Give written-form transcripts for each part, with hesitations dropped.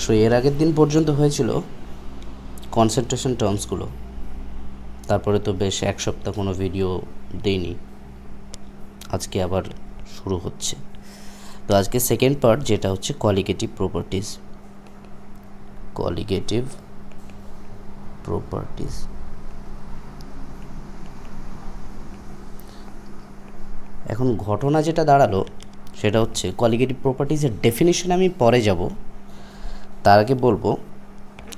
So এর আগের দিন পর্যন্ত হয়েছিল কনসেন্ট্রেশন টার্মসগুলো, তারপরে তো বেশ এক সপ্তাহ কোনো ভিডিও দেইনি, আজকে আবার শুরু হচ্ছে। তো আজকে সেকেন্ড পার্ট, যেটা হচ্ছে কোয়ালিটেটিভ প্রপার্টিজ। কোয়ালিটেটিভ প্রপার্টিজ এখন ঘটনা যেটা দাঁড়ালো সেটা হচ্ছে কোয়ালিটেটিভ প্রপার্টিজের ডেফিনিশনে আমি পরে যাব, তার আগে বলবো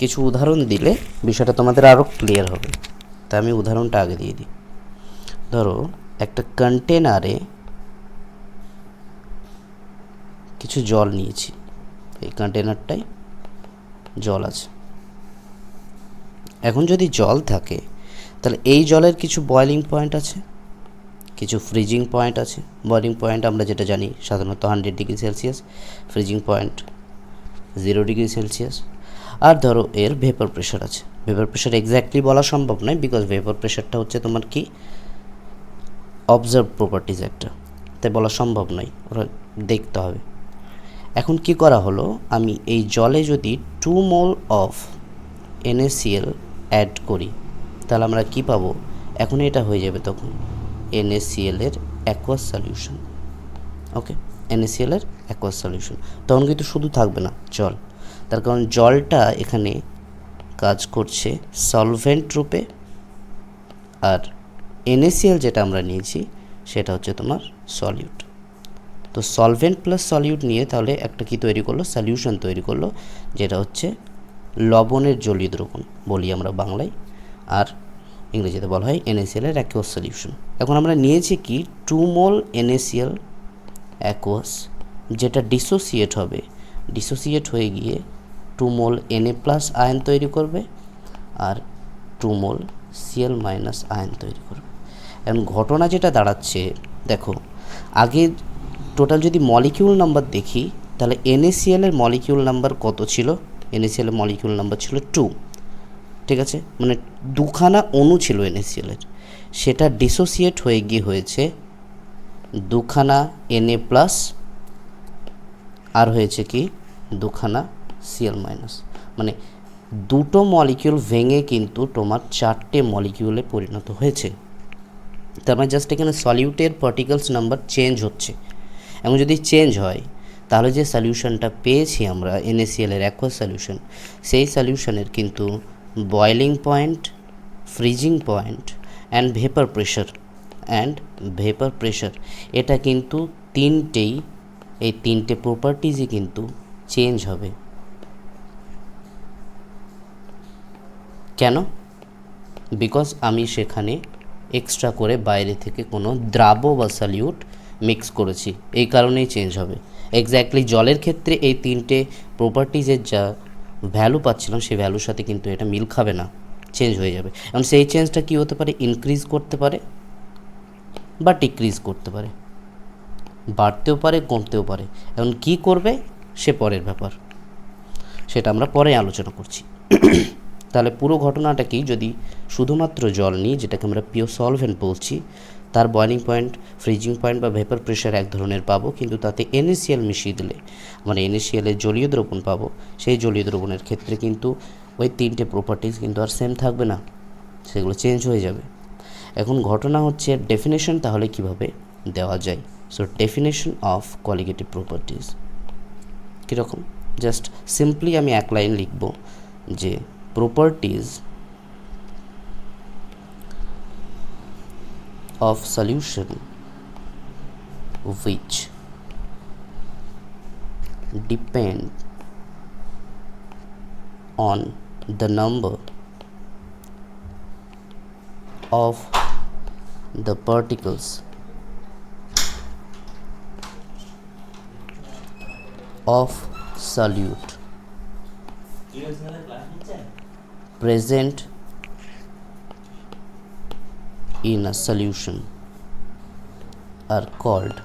কিছু উদাহরণ দিলে বিষয়টা তোমাদের আরও ক্লিয়ার হবে। তাই আমি উদাহরণটা আগে দিয়ে দিই। ধরো একটা কন্টেনারে কিছু জল নিয়েছি, এই কন্টেনারটায় জল আছে। এখন যদি জল থাকে তাহলে এই জলের কিছু বয়েলিং পয়েন্ট আছে, কিছু ফ্রিজিং পয়েন্ট আছে। বয়েলিং পয়েন্ট আমরা যেটা জানি সাধারণত 100°C, ফ্রিজিং পয়েন্ট 0°C। আর ধরো এর ভেপার প্রেশার আছে। ভেপার প্রেশার এক্স্যাক্টলি বলা সম্ভব নয়, বিকজ ভেপার প্রেশারটা হচ্ছে তোমার কি অবজার্ভ প্রপার্টিজ একটা, তাই বলা সম্ভব নয়, ওরা দেখতে হবে। এখন কি করা হলো, আমি এই জলে যদি 2 মোল অফ NaCl অ্যাড করি তাহলে আমরা কি পাবো, এখন এটা হয়ে যাবে তখন NaCl এর অ্যাকোয়াস সলিউশন। ওকে, NaCl এর অ্যাকোয়াস সলিউশন। তখন কিন্তু শুধু থাকবে না জল, তার কারণ জলটা এখানে কাজ করছে সলভেন্ট রূপে, আর NaCl যেটা আমরা নিয়েছি সেটা হচ্ছে তোমার সলিউট। তো সলভেন্ট প্লাস সলিউট নিয়ে তাহলে একটা কি তৈরি করলো, সলিউশন তৈরি করলো, যেটা হচ্ছে লবণের জলীয় দ্রবণ বলি আমরা বাংলায়, আর ইংরেজিতে বলা হয় NaCl এর অ্যাকোয়াস সলিউশন। এখন আমরা নিয়েছি কি 2 মোল NaCl অ্যাকোয়াস, যেটা ডিসোসিয়েট হবে, ডিসোসিয়েট হয়ে গিয়ে 2 মোল Na প্লাস আয়ন তৈরি করবে আর 2 মোল Cl মাইনাস আয়ন তৈরি করবে। এখন ঘটনা যেটা দাঁড়াচ্ছে, দেখো আগে টোটাল যদি মলিকিউল নাম্বার দেখি তাহলে NaCl এর মলিকিউল নাম্বার কত ছিল, NaCl এর মলিকিউল নাম্বার ছিল 2, ঠিক আছে, মানে দুখানা অণু ছিল NaCl এর, সেটা ডিসোসিয়েট হয়ে গিয়ে হয়েছে দুখানা Na প্লাস আর হয়েছে কি দুখানা Cl মাইনাস, মানে দুটো মলিকিউল ভেঙে কিন্তু তোমার 4টে মলিকিউলে পরিণত হয়েছে। তার মানে জাস্ট এখানে সলিউটের পার্টিকেলস নাম্বার চেঞ্জ হচ্ছে। এবং যদি চেঞ্জ হয় তাহলে যে সলিউশনটা পেয়েছি আমরা NaCl এর অ্যাকোয়াস সলিউশন, সেই সলিউশনের কিন্তু boiling point, freezing point and vapour pressure এটা কিন্তু এই তিনটে প্রপার্টিজই কিন্তু চেঞ্জ হবে। কেন? বিকজ আমি সেখানে এক্সট্রা করে বাইরে থেকে কোনো দ্রাব বা সলিউট মিক্স করেছি, এই কারণেই চেঞ্জ হবে। এক্স্যাক্টলি জলের ক্ষেত্রে এই তিনটে প্রপার্টিজের যা ভ্যালু পাচ্ছিলাম সেই ভ্যালুর সাথে কিন্তু এটা মিল খাবে না, চেঞ্জ হয়ে যাবে। এবং সেই চেঞ্জটা কী হতে পারে, ইনক্রিজ করতে পারে বা ডিক্রিজ করতে পারে, বাড়তেও পারে কমতেও পারে। এখন কী করবে সে পরের ব্যাপার, সেটা আমরা পরে আলোচনা করছি। তাহলে পুরো ঘটনাটা কি, যদি শুধুমাত্র জল নিই যেটাকে আমরা পিওর সলভেন্ট বলছি, তার বয়েলিং পয়েন্ট, ফ্রিজিং পয়েন্ট বা ভেপার প্রেশার এক ধরনের পাবো, কিন্তু তাতে NaCl মিশিয়ে দিলে মানে NaCl এর জলীয় দ্রবণ পাবো। সেই জলীয় দ্রবণের ক্ষেত্রে কিন্তু ওই তিনটে প্রপার্টিজ কিন্তু আর সেম থাকবে না, সেগুলো চেঞ্জ হয়ে যাবে। এখন ঘটনা হচ্ছে ডেফিনেশন তাহলে কিভাবে দেওয়া যায়। So definition of qualitative properties কীরকম, জাস্ট সিম্পলি আমি এক লাইন লিখব যে properties of solution which depend on the number of the particles of solute present in a solution are called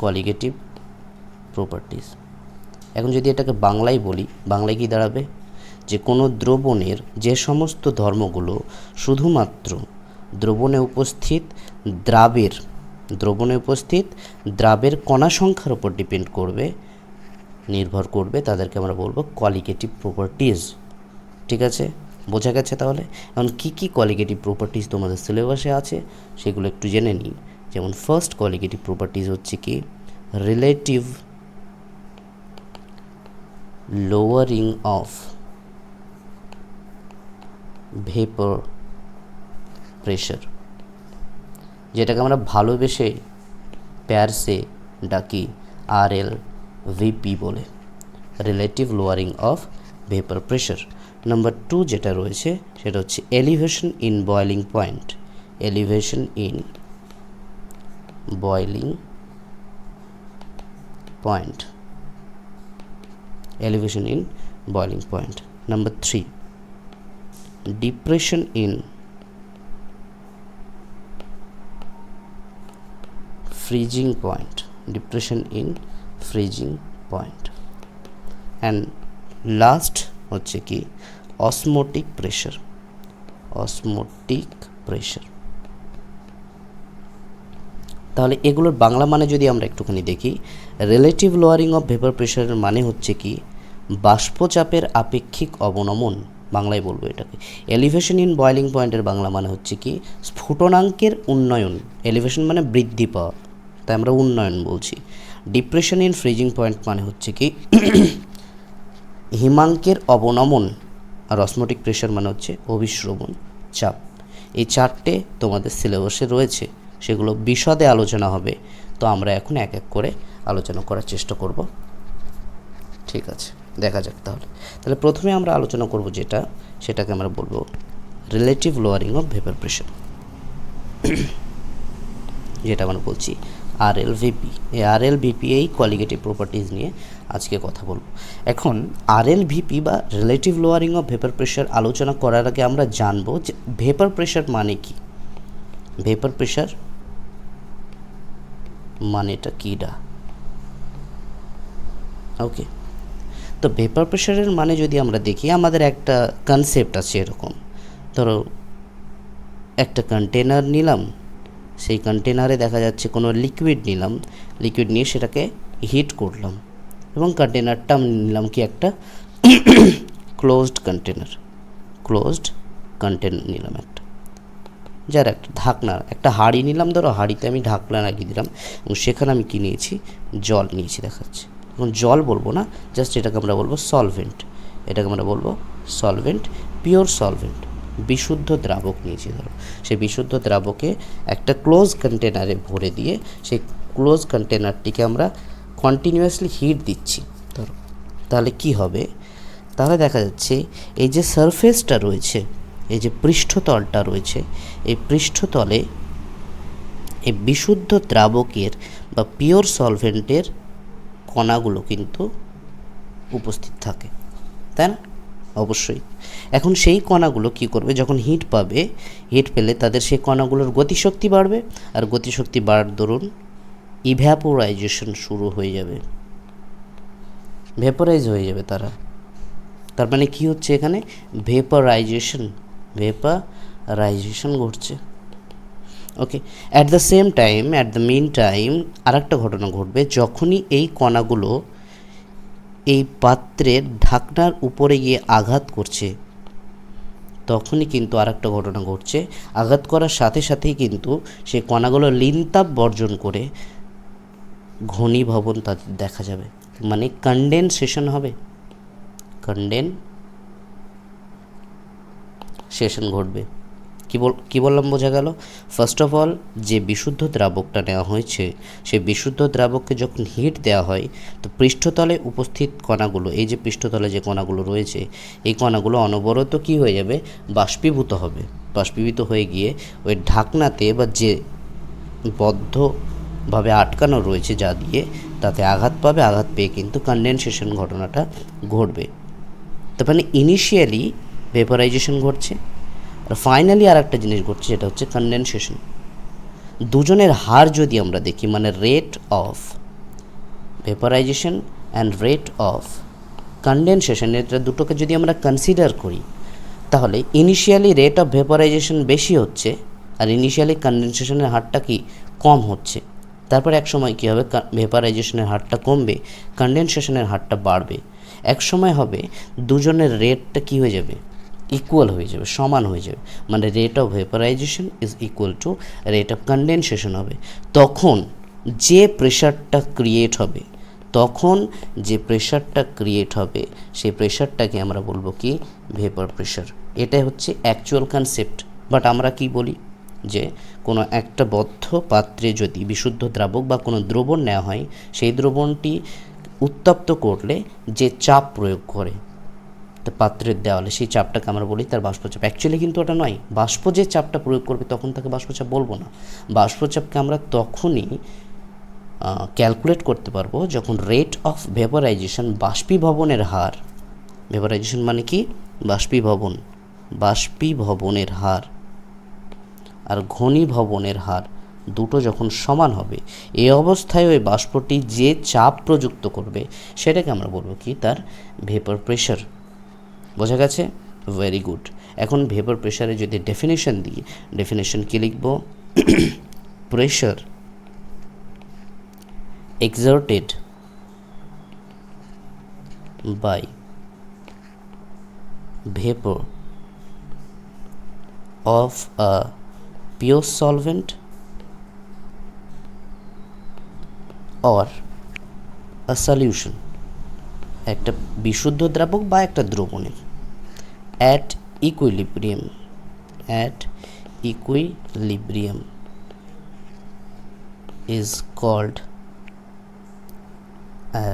qualitative properties. এখন যদি এটাকে বাংলায় বলি, বাংলায় কি দাঁড়াবে, যে কোনো দ্রবণের যে সমস্ত ধর্মগুলো শুধুমাত্র দ্রবণে উপস্থিত দ্রাবের দ্রবণে উপস্থিত দ্রাবের কণা সংখ্যার উপর নির্ভর করবে, তাদেরকে আমরা বলবো কোয়ালিটেটিভ প্রপার্টিজ। ঠিক আছে, বোঝা গেছে? তাহলে এখন কী কী কোয়ালিটেটিভ প্রপার্টিজ তোমাদের সিলেবাসে আছে সেগুলো একটু জেনে নিই। যেমন ফার্স্ট কোয়ালিটেটিভ প্রপার্টিজ হচ্ছে কি relative lowering of vapour pressure, যেটাকে আমরা ভালোবেসে প্যারসে ডাকি RLVP বলে, relative lowering of vapour pressure. Number 2 যেটা রয়েছে সেটা হচ্ছে elevation in boiling point, elevation in boiling point, elevation in boiling point. Number 3, depression in freezing point, depression in freezing point. And last হচ্ছে কি osmotic pressure, osmotic pressure. তাহলে এগুলোর বাংলা মানে যদি আমরা একটুখানি দেখি, রিলেটিভ লোয়ারিং অফ ভেপার প্রেশারের মানে হচ্ছে কি বাষ্পচাপের আপেক্ষিক অবনমন, বাংলায় বলবো এটাকে। এলিভেশন ইন বয়লিং পয়েন্টের বাংলা মানে হচ্ছে কি স্ফুটনাঙ্কের উন্নয়ন, এলিভেশন মানে বৃদ্ধি পাওয়া, তাই আমরা উন্নয়ন বলছি। ডিপ্রেশন ইন ফ্রিজিং পয়েন্ট মানে হচ্ছে কি হিমাঙ্কের অবনমন, আর অসমোটিক প্রেশার মানে হচ্ছে অভিস্রবণ চাপ। এই চারটে তোমাদের সিলেবাসে রয়েছে, সেগুলো বিশদে আলোচনা হবে, তো আমরা এখন এক এক করে আলোচনা করার চেষ্টা করব। ঠিক আছে, দেখা যাক তাহলে প্রথমে আমরা আলোচনা করব সেটাকে আমরা বলবো relative lowering of vapour pressure, যেটা আমরা বলছি RLVP। এই RLVP এই কোয়ালিটেটিভ প্রপার্টিজ নিয়ে আজকে কথা বলবো। এখন RLVP বা relative lowering of vapour pressure আলোচনা করার আগে আমরা জানবো যে ভেপার প্রেশার মানে কি, ভেপার প্রেশার মানেটা কিডা। ওকে, তো ভেপার প্রেশারের মানে যদি আমরা দেখি, আমাদের একটা কনসেপ্ট আছে এরকম, ধরো একটা কন্টেনার নিলাম, সেই কন্টেনারে দেখা যাচ্ছে কোনো লিকুইড নিলাম, লিকুইড নিয়ে সেটাকে হিট করলাম এবং কন্টেনারটা নিলাম কি একটা ক্লোজড কন্টেনার নিলাম একটা, যার একটা ঢাকনা, একটা হাঁড়ি নিলাম, ধরো হাঁড়িতে আমি ঢাকনা লাগিয়ে দিলাম এবং সেখানে আমি কী নিয়েছি, জল নিয়েছি দেখাচ্ছে। এখন জল বলবো না, জাস্ট এটাকে আমরা বলবো সলভেন্ট, এটাকে আমরা বলবো সলভেন্ট, পিওর সলভেন্ট, বিশুদ্ধ দ্রাবক নিয়েছি। ধরো সেই বিশুদ্ধ দ্রাবকে একটা ক্লোজ কন্টেনারে ভরে দিয়ে সেই ক্লোজ কন্টেনারটিকে আমরা কন্টিনিউয়াসলি হিট দিচ্ছি ধরো, তাহলে কি হবে, তাহলে দেখা যাচ্ছে এই যে সারফেসটা রয়েছে, এই যে পৃষ্ঠতলটা রয়েছে, এই পৃষ্ঠতলে এই বিশুদ্ধ দ্রাবকের বা পিওর সলভেন্টের কণাগুলো কিন্তু উপস্থিত থাকে, তাই না? অবশ্যই। এখন সেই কণাগুলো কি করবে, যখন হিট পাবে, হিট পেলে তাদের সেই কণাগুলোর গতিশক্তি বাড়বে, আর গতিশক্তি বাড়ার দরুন ইভ্যাপোরাইজেশন শুরু হয়ে যাবে, ভেপোরাইজ হয়ে যাবে তারা। তার মানে কি হচ্ছে এখানে, ভেপোরাইজেশন ঘটছে। ওকে, অ্যাট দ্য মেন টাইম আর একটা ঘটনা ঘটবে, যখনই এই কণাগুলো এই পাত্রের ঢাকনার উপরে গিয়ে আঘাত করছে, তখনই কিন্তু আর একটা ঘটনা ঘটছে, আঘাত করার সাথে সাথেই কিন্তু সেই কণাগুলো লিনতাপ বর্জন করে ঘনীভবন তাদের দেখা যাবে, মানে কনডেনসেশন হবে, কনডেনসেশন ঘটবে। কি বললাম বোঝা গেল? ফার্স্ট অফ অল যে বিশুদ্ধ দ্রাবকটা নেওয়া হয়েছে, সেই বিশুদ্ধ দ্রাবককে যখন হিট দেওয়া হয়, তো পৃষ্ঠতলে উপস্থিত কণাগুলো, এই যে পৃষ্ঠতলে যে কণাগুলো রয়েছে, এই কণাগুলো অনবরত কি হয়ে যাবে, বাষ্পীভূত হবে, বাষ্পীভূত হয়ে গিয়ে ওই ঢাকনাতে বা যে বদ্ধভাবে আটকানো রয়েছে যা দিয়ে, তাতে আঘাত পাবে, আঘাত পেয়ে কিন্তু কনডেনসেশন ঘটনাটা ঘটবে। তার মানে ইনিশিয়ালি ভেপোরাইজেশন ঘটছে, আর ফাইনালি আর একটা জিনিস ঘটছে, যেটা হচ্ছে কনডেনসেশন। দুজনের হার যদি আমরা দেখি, মানে rate of vaporisation and rate of condensation, এটা দুটোকে যদি আমরা কনসিডার করি, তাহলে ইনিশিয়ালি রেট অফ ভেপোরাইজেশন বেশি হচ্ছে আর ইনিশিয়ালি কনডেনসেশনের হারটা কি কম হচ্ছে, তারপর এক সময় কী হবে, ভেপারাইজেশনের হারটা কমবে, কনডেনসেশনের হারটা বাড়বে। এক সময় হবে দুজনের রেটটা কী হয়ে যাবে, ইকুয়াল হয়ে যাবে, সমান হয়ে যাবে, মানে rate of vaporisation is equal two rate of condensation হবে। তখন যে প্রেশারটা ক্রিয়েট হবে, সেই প্রেশারটাকে আমরা বলবো কি, ভেপার প্রেশার। এটাই হচ্ছে অ্যাকচুয়াল কনসেপ্ট। বাট আমরা কি বলি যে কোনো একটা বদ্ধ পাত্রে যদি বিশুদ্ধ দ্রাবক বা কোনো দ্রবণ নেওয়া হয়, সেই দ্রবণটি উত্তপ্ত করলে যে চাপ প্রয়োগ করে পাত্রের দেওয়ালে, সেই চাপটাকে আমরা বলি তার বাষ্পচাপ। অ্যাকচুয়ালি কিন্তু ওটা নয়, বাষ্প যে চাপটা প্রয়োগ করবে তখন তাকে বাষ্পচাপ বলবো না। বাষ্পচাপকে আমরা তখনই ক্যালকুলেট করতে পারবো যখন রেট অফ ভেপারাইজেশন, বাষ্পীভবনের হার, ভেপারাইজেশন মানে কি, বাষ্পীভবনের হার আর ঘনীভবনের হার দুটো যখন সমান হবে, এই অবস্থায় ওই বাষ্পটি যে চাপ প্রযুক্ত করবে সেটাকে আমরা বলবো কি, তার ভেপার প্রেশার। বোঝা গেছে? Very good. এখন ভেপার প্রেশারে যদি ডেফিনেশন দিই, ডেফিনেশন কি লিখব, pressure exerted by vapor of a pure solvent or a solution, একটা বিশুদ্ধ দ্রাবক বা একটা দ্রবণের at equilibrium is called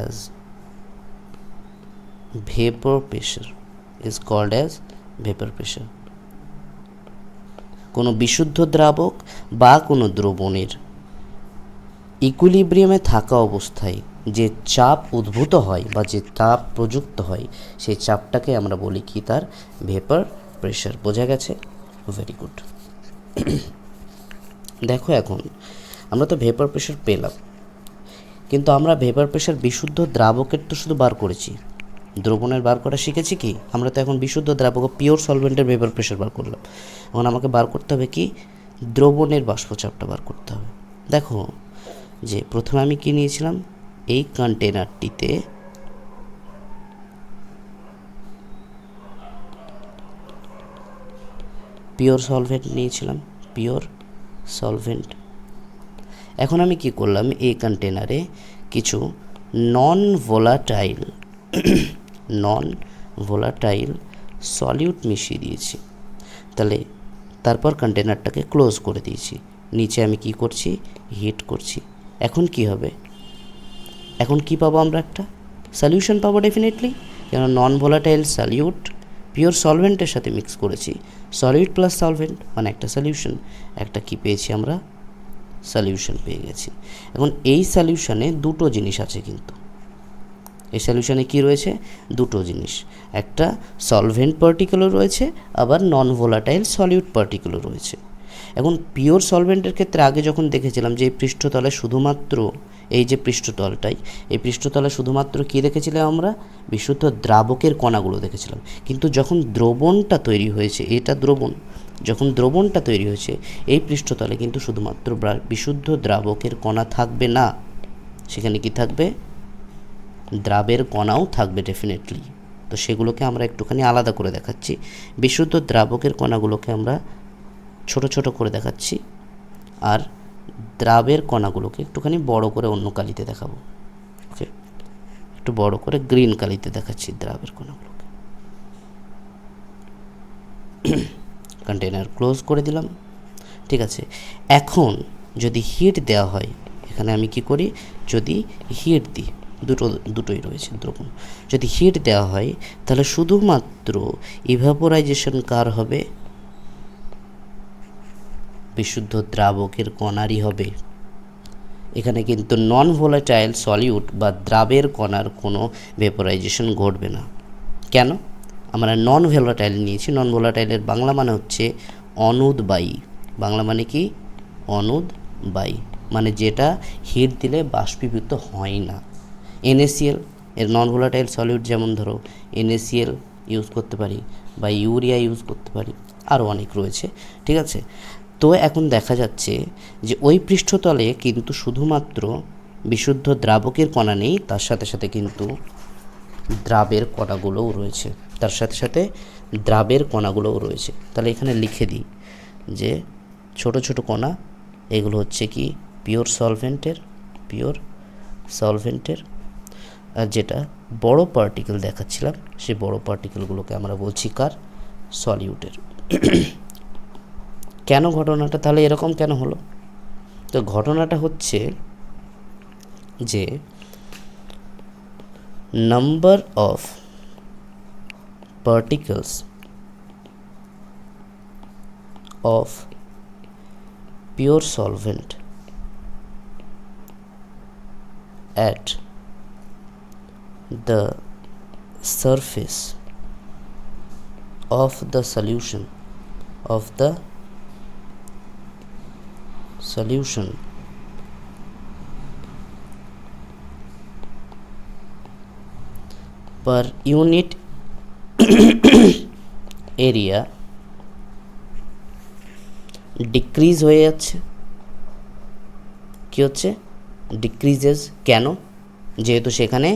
as vapor pressure, কোনো বিশুদ্ধ দ্রাবক বা কোনো দ্রবণের ইকুইলিব্রিয়ামে থাকা অবস্থায় যে চাপ উদ্ভূত হয় বা যে তাপ প্রযুক্ত হয়, সেই চাপটাকে আমরা বলি কি, তার ভেপার প্রেশার। বোঝা গেছে? Very good. দেখো এখন আমরা তো ভেপার প্রেশার পেলাম, কিন্তু আমরা ভেপার প্রেশার বিশুদ্ধ দ্রাবকের তো শুধু বার করেছি, দ্রবণের বার করা শিখেছি কি? আমরা তো এখন বিশুদ্ধ দ্রাবক, পিওর সলভেন্টের ভেপার প্রেশার বার করলাম। এখন আমাকে বার করতে হবে কি, দ্রবণের বাষ্পচাপটা বার করতে হবে। দেখো যে প্রথমে আমি কি নিয়েছিলাম, এই কন্টেনারটিতে পিওর সলভেন্ট নিয়েছিলাম, পিওর সলভেন্ট। এখন আমি কি করলাম, এই কন্টেনারে কিছু নন ভোলাটাইল সলিউট মিশিয়ে দিয়েছি। তাহলে তারপর কন্টেনারটাকে ক্লোজ করে দিয়েছি। নিচে আমি কি করছি, হিট করছি। এখন কি হবে, এখন কি পাবো, আমরা একটা সলিউশন পাবো ডেফিনেটলি, কেন নন ভোলাটাইল সলিউট পিওর সলভেন্টের সাথে মিক্স করেছি, সলিউট প্লাস সলভেন্ট মানে একটা সলিউশন। একটা কি পেয়েছি আমরা, সলিউশন পেয়ে গেছি। এখন এই সলিউশনে দুটো জিনিস আছে, কিন্তু এই সলিউশনে কি রয়েছে, দুটো জিনিস, একটা সলভেন্ট পার্টিকেলও রয়েছে, আবার নন ভোলাটাইল সলিউট পার্টিকেলও রয়েছে। এখন পিওর সলভেন্টের ক্ষেত্রে আগে যখন দেখেছিলাম যে এই পৃষ্ঠতলে শুধুমাত্র এই যে পৃষ্ঠতলটাই, এই পৃষ্ঠতলে শুধুমাত্র কী দেখেছিলাম আমরা, বিশুদ্ধ দ্রাবকের কণাগুলো দেখেছিলাম। কিন্তু যখন দ্রবণটা তৈরি হয়েছে, এটা দ্রবণ, যখন দ্রবণটা তৈরি হয়েছে এই পৃষ্ঠতলে কিন্তু শুধুমাত্র বিশুদ্ধ দ্রাবকের কণা থাকবে না, সেখানে কি থাকবে, দ্রাবের কণাও থাকবে ডেফিনেটলি। তো সেগুলোকে আমরা একটুখানি আলাদা করে দেখাচ্ছি। বিশুদ্ধ দ্রাবকের কণাগুলোকে আমরা ছোট ছোট করে দেখাচ্ছি, আর দ্রাবের কণাগুলোকে একটুখানি বড় করে অন্য কালিতে দেখাবো। ওকে, একটু বড় করে গ্রিন কালিতে দেখাচ্ছি দ্রাবের কণাগুলোকে। কন্টেনার ক্লোজ করে দিলাম, ঠিক আছে। এখন যদি হিট দেওয়া হয়, এখানে আমি কি করি, যদি হিট দিই, দুটোই রয়েছে দ্রবণ, যদি হিট দেওয়া হয় তাহলে শুধুমাত্র ইভাপোরাইজেশন কার হবে, বিশুদ্ধ দ্রাবকের কণারই হবে। এখানে কিন্তু নন ভোলাটাইল সলিউট বা দ্রাবের কণার কোনো ভেপোরাইজেশন ঘটবে না। কেন, আমরা নন ভোলাটাইল নিয়েছি। নন ভোলাটাইলের বাংলা মানে হচ্ছে অনুদ্বায়ী। বাংলা মানে কি, অনুদ্বায়ী, মানে যেটা হিট দিলে বাষ্পীভূত হয় না। NaCl এর নন ভোলাটাইল সলিউট, যেমন ধরো NaCl ইউজ করতে পারি বা ইউরিয়া ইউজ করতে পারি, আরও অনেক রয়েছে, ঠিক আছে। তো এখন দেখা যাচ্ছে যে ওই পৃষ্ঠতলে কিন্তু শুধুমাত্র বিশুদ্ধ দ্রাবকের কণা নেই, তার সাথে সাথে কিন্তু দ্রাবের কণাগুলোও রয়েছে, তার সাথে সাথে দ্রাবের কণাগুলোও রয়েছে। তাহলে এখানে লিখে দিই যে ছোট ছোট কণা এগুলো হচ্ছে কি পিওর সলভেন্টের, আর যেটা বড় পার্টিকেল দেখাচ্ছিলাম সেই বড় পার্টিকেলগুলোকে আমরা বলছি কার, সলিউটের। কেন ঘটনাটা তাহলে এরকম কেন হলো? তো ঘটনাটা হচ্ছে যে number of particles of pure solvent at the surface of the solution per unit area decrease হয়ে যাচ্ছে। কী হচ্ছে? ডিক্রিজেস। কেন? যেহেতু সেখানে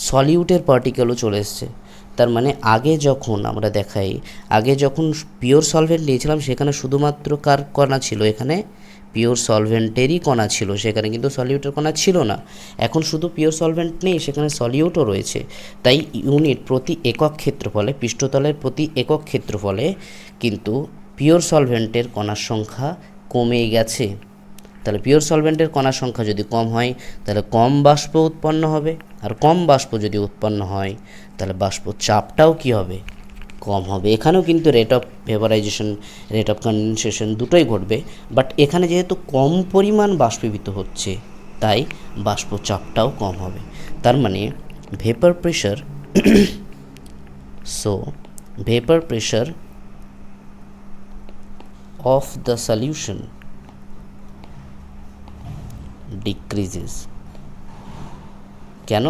সলিউটের পার্টিকেলও চলে এসছে। তার মানে আগে যখন আমরা দেখাই, আগে যখন পিওর সলভেন্ট নিয়েছিলাম সেখানে শুধুমাত্র কার কণা ছিল, এখানে পিওর সলভেন্টেরই কণা ছিল, সেখানে কিন্তু সলিউটের কণা ছিল না। এখন শুধু পিওর সলভেন্ট নেই, সেখানে সলিউটও রয়েছে। তাই ইউনিট প্রতি একক ক্ষেত্রফলে, পৃষ্ঠতলের প্রতি একক ক্ষেত্রফলে কিন্তু পিওর সলভেন্টের কণার সংখ্যা কমে গেছে। তাহলে পিওর সলভেন্টের কণার সংখ্যা যদি কম হয় তাহলে কম বাষ্প উৎপন্ন হবে, আর কম বাষ্প যদি উৎপন্ন হয় তাহলে বাষ্প চাপটাও কী হবে? কম হবে। এখানেও কিন্তু rate of vaporisation, rate of condensation দুটোই ঘটবে, বাট এখানে যেহেতু কম পরিমাণ বাষ্পীভূত হচ্ছে তাই বাষ্প চাপটাও কম হবে। তার মানে vapour pressure so vapour pressure of the solution decreases। কেন?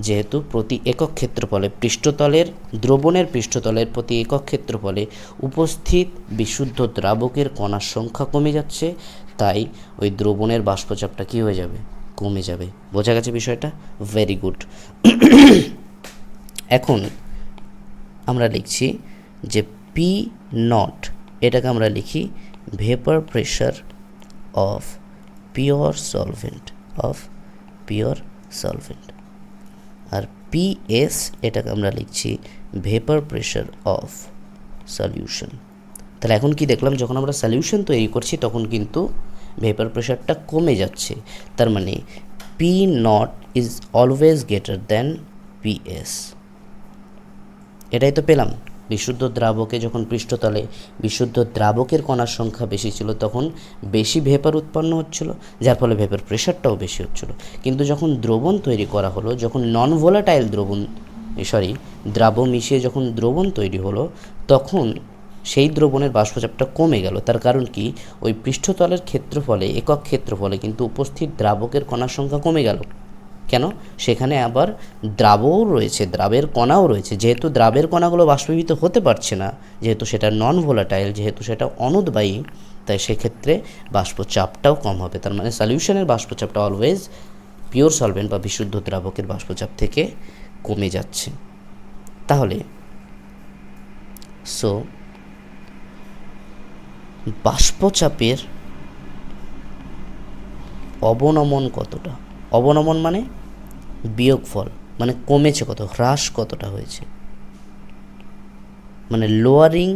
যেহেতু প্রতি একক ক্ষেত্রফলে পৃষ্ঠতলের, দ্রবণের পৃষ্ঠতলের প্রতি একক ক্ষেত্রফলে উপস্থিত বিশুদ্ধ দ্রাবকের কণার সংখ্যা কমে যাচ্ছে, তাই ওই দ্রবণের বাষ্পচাপটা কী হয়ে যাবে? কমে যাবে। বোঝা গেছে বিষয়টা? Very good. এখন আমরা লিখছি যে পি নট, এটাকে আমরা লিখি vapour pressure of pure solvent, আর পিএস এটাকে আমরা লিখছি ভেপার প্রেশার অফ সলিউশন। তাহলে এখন কি দেখলাম, যখন আমরা সলিউশন তৈরি করছি তখন কিন্তু ভেপার প্রেশারটা কমে যাচ্ছে। তার মানে P not is always greater than PS. এটাই তো পেলাম। বিশুদ্ধ দ্রাবকে যখন পৃষ্ঠতলে বিশুদ্ধ দ্রাবকের কণার সংখ্যা বেশি ছিল তখন বেশি ভেপার উৎপন্ন হচ্ছিল, যার ফলে ভেপার প্রেশারটাও বেশি হচ্ছিল। কিন্তু যখন দ্রবণ তৈরি করা হলো, যখন নন ভোলাটাইল দ্রাব মিশিয়ে যখন দ্রবণ তৈরি হলো, তখন সেই দ্রবণের বাষ্পচাপটা কমে গেল। তার কারণ কি? ওই পৃষ্ঠতলের ক্ষেত্রফলে, একক ক্ষেত্রফলে কিন্তু উপস্থিত দ্রাবকের কণার সংখ্যা কমে গেল। কেন? সেখানে আবার দ্রাবও রয়েছে, দ্রাবের কণাও রয়েছে। যেহেতু দ্রাবের কণাগুলো বাষ্পীভূত হতে পারছে না, যেহেতু সেটা নন ভোলাটাইল, যেহেতু সেটা অনুদ্বায়ী, তাই সেক্ষেত্রে বাষ্পচাপটাও কম হবে। তার মানে সলিউশনের বাষ্পচাপটা অলওয়েজ পিওর সলভেন্ট বা বিশুদ্ধ দ্রাবকের বাষ্পচাপ থেকে কমে যাচ্ছে। তাহলে সো বাষ্পচাপের অবনমন কতটা? অবনমন মানে বিয়োগফল, মানে কমেছে কত, হ্রাস কতটা হয়েছে, মানে লোয়ারিং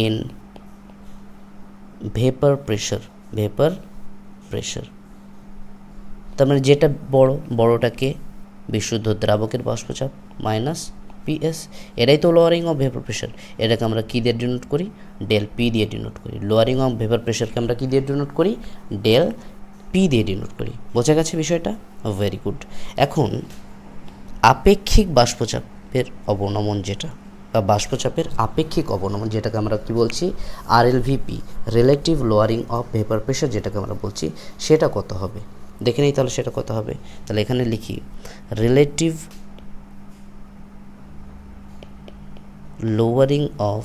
ইন ভেপার প্রেশার। তার মানে যেটা বড়টাকে বিশুদ্ধ দ্রাবকের বাষ্পচাপ মাইনাস পিএস, এটাই তো লোয়ারিং অফ ভেপার প্রেশার। এটাকে আমরা কী দিয়ে ডিনোট করি? ডেল পি দিয়ে ডিনোট করি। লোয়ারিং অফ ভেপার প্রেশারকে আমরা কী দিয়ে ডিনোট করি? ডেল পি দিয়ে ডিনোট করি। বোঝা গেছে বিষয়টা? Very good. এখন আপেক্ষিক বাষ্পচাপের অবনমন যেটা, বা বাষ্পচাপের আপেক্ষিক অবনমন যেটাকে আমরা কি বলছি? RLVP, relative lowering of vapour pressure যেটাকে আমরা বলছি, সেটা কত হবে দেখে নিই। তাহলে সেটা কত হবে? তাহলে এখানে লিখি relative lowering of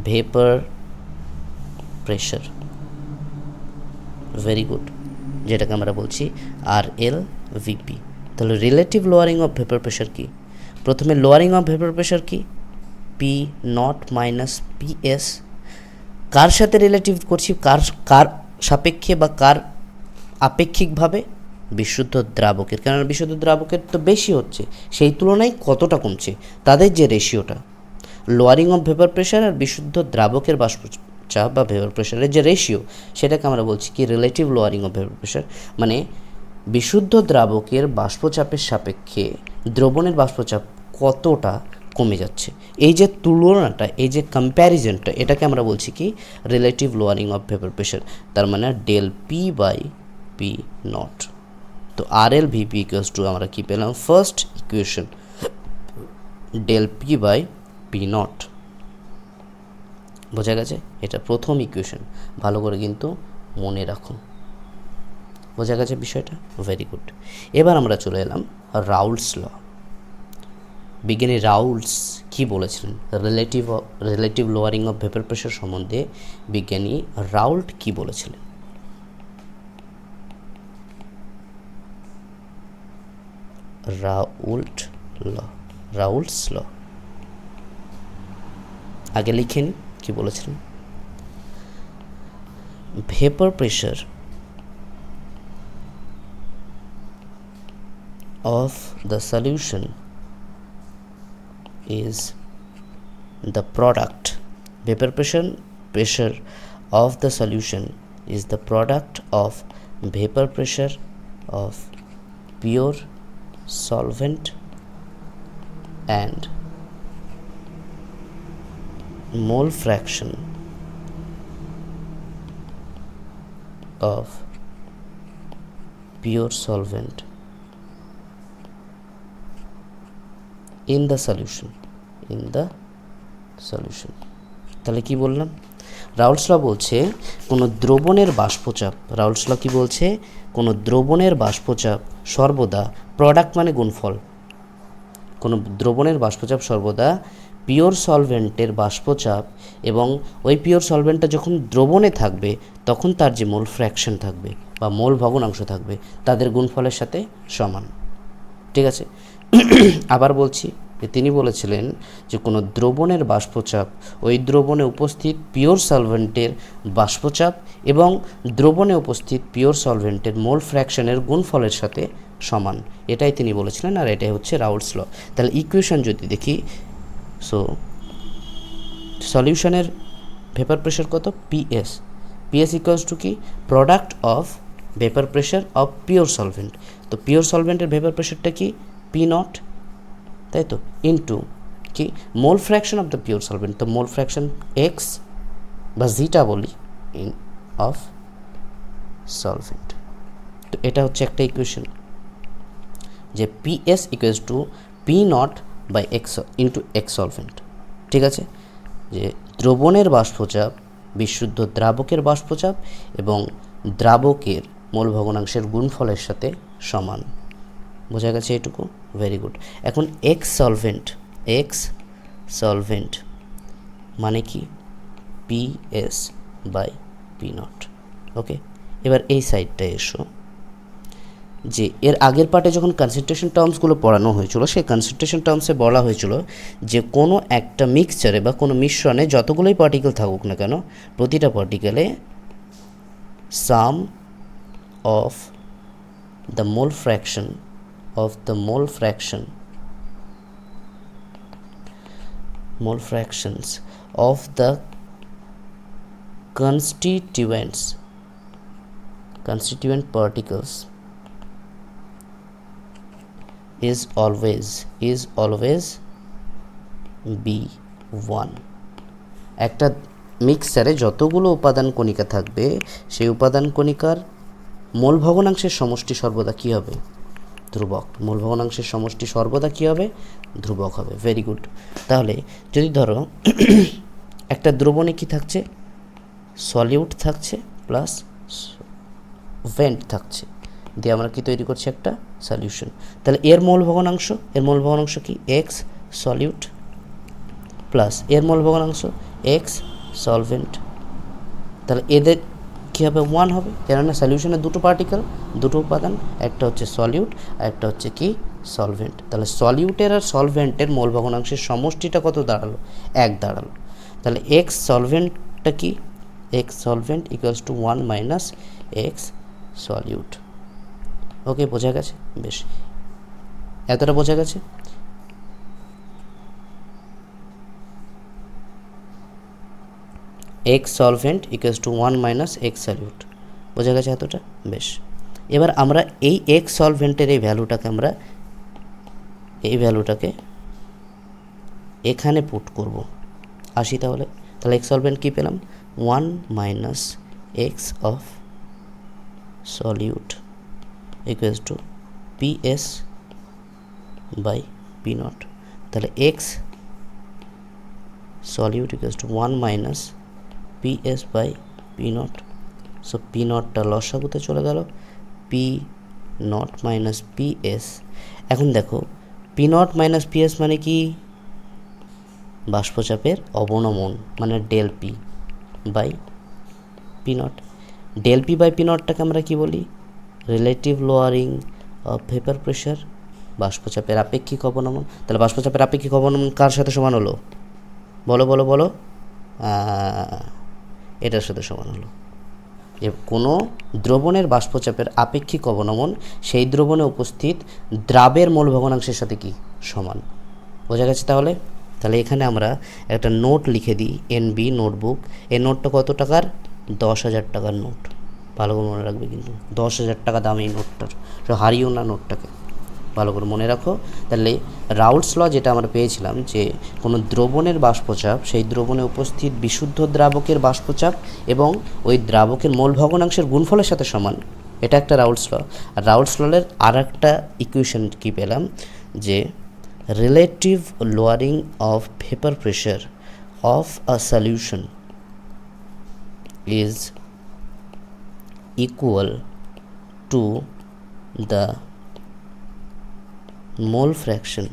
vapor pressure, very good, যেটাকে আমরা বলছি RLVP। তাহলে relative lowering of vapour pressure কি? প্রথমে লোয়ারিং অফ ভেপার প্রেশার কি? P0 minus PS। কার সাথে রিলেটিভ করছি? কার সাপেক্ষে বা কার আপেক্ষিকভাবে? বিশুদ্ধ দ্রাবকের। কেননা বিশুদ্ধ দ্রাবকের তো বেশি হচ্ছে, সেই তুলনায় কতটা কমছে, তাদের যে রেশিওটা, লোয়ারিং অফ ভেপার প্রেশার আর বিশুদ্ধ দ্রাবকের বাষ্পচাপ বা ভেপার প্রেশারের যে রেশিও, সেটাকে আমরা বলছি কি relative lowering of vapour pressure. মানে বিশুদ্ধ দ্রাবকের বাষ্পচাপের সাপেক্ষে দ্রবণের বাষ্পচাপ কতটা কমে যাচ্ছে, এই যে তুলনাটা, এই যে কম্প্যারিজনটা, এটাকে আমরা বলছি কি relative lowering of vapour pressure. তার মানে del P by P naught. তো RLVP ইকুয়ালস টু আমরা কি পেলাম? First equation del P by P naught. বোঝা গেছে? এটা প্রথম ইকুয়েশন, ভালো করে কিন্তু মনে রাখুন। বোঝা গেছে বিষয়টা? Very good. এবার আমরা চলে এলাম রাউলস ল। বিজ্ঞানী রাউলস কি বলেছিলেন relative lowering of vapour pressure সম্বন্ধে? বিজ্ঞানী রাউল্ট কি বলেছিলেন? রাউলস ল আগে লিখেন কি বলেছিলেন। Vapour pressure of the solution is the product. Vapor pressure of the solution is the product of vapor pressure of pure solvent and mole fraction of pure solvent in the solution. তাহলে কি বললাম? রাউলস ল বলছে কোনো দ্রবণের বাষ্পচাপ, রাউলস ল কি বলছে? কোনো দ্রবণের বাষ্পচাপ সর্বদা, প্রোডাক্ট মানে গুণফল, কোনো দ্রবণের বাষ্পচাপ সর্বদা পিওর সলভেন্টের বাষ্পচাপ এবং ওই পিওর সলভেন্টটা যখন দ্রবণে থাকবে তখন তার যে মোল ফ্র্যাকশন থাকবে বা মোল ভগ্নাংশ থাকবে তাদের গুণফলের সাথে সমান। ঠিক আছে? আবার বলছি যে তিনি বলেছিলেন যে কোনো দ্রবণের বাষ্পচাপ ওই দ্রবণে উপস্থিত পিওর সলভেন্টের বাষ্পচাপ এবং দ্রবণে উপস্থিত পিওর সলভেন্টের মোল ফ্র্যাকশনের গুণফলের সাথে সমান, এটাই তিনি বলেছিলেন, আর এটাই হচ্ছে রাউলস ল। তাহলে ইকুয়েশন যদি দেখি, সো সলিউশনের ভেপার প্রেশার কত? পিএস ইকুয়ালস টু কি? Product of vapour pressure of pure solvent. তো পিওর সলভেন্টের ভেপার প্রেশারটা কি? P0, তাই তো, ইন্টু কি মোল fraction of the pure solvent, তো মোল ফ্র্যাকশন এক্স বা জিটা বলি ইন অফ সলভেন্ট। তো এটা হচ্ছে একটা ইকুয়েশন যে PS equals to P0 by X into X solvent. ঠিক আছে? যে দ্রবণের বাষ্পচাপ বিশুদ্ধ দ্রাবকের বাষ্পচাপ এবং দ্রাবকের মোল ভগ্নাংশের গুণফলের সাথে সমান। বোঝা গেছে এটুকু? Very good. এখন এক্স সলভেন্ট মানে কি? PS by P0। ওকে, এবার এই সাইডটা এসো, যে এর আগের পার্টে যখন কনসেন্ট্রেশন টার্মসগুলো পড়ানো হয়েছিল, সেই কনসেন্ট্রেশন টার্মসে বলা হয়েছিল যে কোনো একটা মিক্সচারে বা কোনো মিশ্রণে যতগুলোই পার্টিকেল থাকুক না কেন, প্রতিটা পার্টিকেলে sum of the mole fraction mole fractions of the constituent particles is always B1। একটা মিক্সচারে যতগুলো উপাদান কণিকা থাকবে সেই উপাদান কণিকার মোল ভগ্নাংশের সমষ্টি সর্বদা কী হবে? ধ্রুবক। মোল ভগ্নাংশের সমষ্টি সর্বদা কী হবে? ধ্রুবক হবে। Very good. তাহলে যদি ধরো একটা দ্রবণে কি থাকছে? সলিউট থাকছে প্লাস ভেন্ট থাকছে। দিয়ে আমরা কি তৈরি করছি, একটা সলিউশন। তাহলে এর মোল ভগ্নাংশ কি, এক্স সলিউট প্লাস এর মোল ভগ্নাংশ এক্স সলভেন্ট। তাহলে এদের কী হবে, 1 হবে, কেননা সলিউশনের দুটো পার্টিকেল, দুটো উপাদান, একটা হচ্ছে সলিউট আর একটা হচ্ছে কি সলভেন্ট। তাহলে সলিউটের আর সলভেন্টের মোল ভগ্নাংশের সমষ্টিটা কত দাঁড়ালো, 1 দাঁড়ালো। তাহলে এক্স সলভেন্টটা কি, X solvent equals to 1 minus X solute. Okay, বোঝা গেছে, বেশ, এতটা বোঝা গেছে। X solvent equals to 1 minus X solute, বোঝা গেছে এতটা, বেশ। এবার আমরা এই এক্স সলভেন্টের এই ভ্যালুটাকে এখানে পুট করব, আসি তাহলে। এক্স সলভেন্ট কী পেলাম, 1 minus X of solute equals to PS by P nought. তাহলে X solute equals to 1 minus PS by P nought. So P নটটা লসাগুতে চলে গেল, পি নট মাইনাস পিএস। এখন দেখো পি নট মাইনাস পিএস মানে কি, বাষ্পচাপের অবনমন, মানে del P by P nought. Del P by P নটটাকে আমরা কি বলি, relative lowering of vapour pressure, বাষ্পচাপের আপেক্ষিক অবনমন। তাহলে বাষ্পচাপের আপেক্ষিক অবনমন কার সাথে সমান হলো, বলো বলো বলো, এটার সাথে সমান হলো। যে কোনো দ্রবণের বাষ্পচাপের আপেক্ষিক অবনমন সেই দ্রবণে উপস্থিত দ্রাবের মোল ভগ্নাংশের সাথে কি সমান, বোঝা গেছে। তাহলে এখানে আমরা একটা নোট লিখে দিই, এনবি নোটবুক। এই নোটটা কত টাকার, 10,000 টাকার নোট, ভালো করে মনে রাখবে কিন্তু, 10,000 টাকা দাম এই নোটটার, হারিও না নোটটাকে, ভালো করে মনে রাখো। তাহলে রাউলস ল যেটা আমরা পেয়েছিলাম, যে কোনো দ্রবণের বাষ্পচাপ সেই দ্রবণে উপস্থিত বিশুদ্ধ দ্রাবকের বাষ্পচাপ এবং ওই দ্রাবকের মোল ভগ্নাংশের গুণফলের সাথে সমান, এটা একটা রাউলস ল। আর রাউলস ললের আর একটা ইকুয়েশন কী পেলাম, যে relative lowering of vapour pressure of a solution is equal to the mole fraction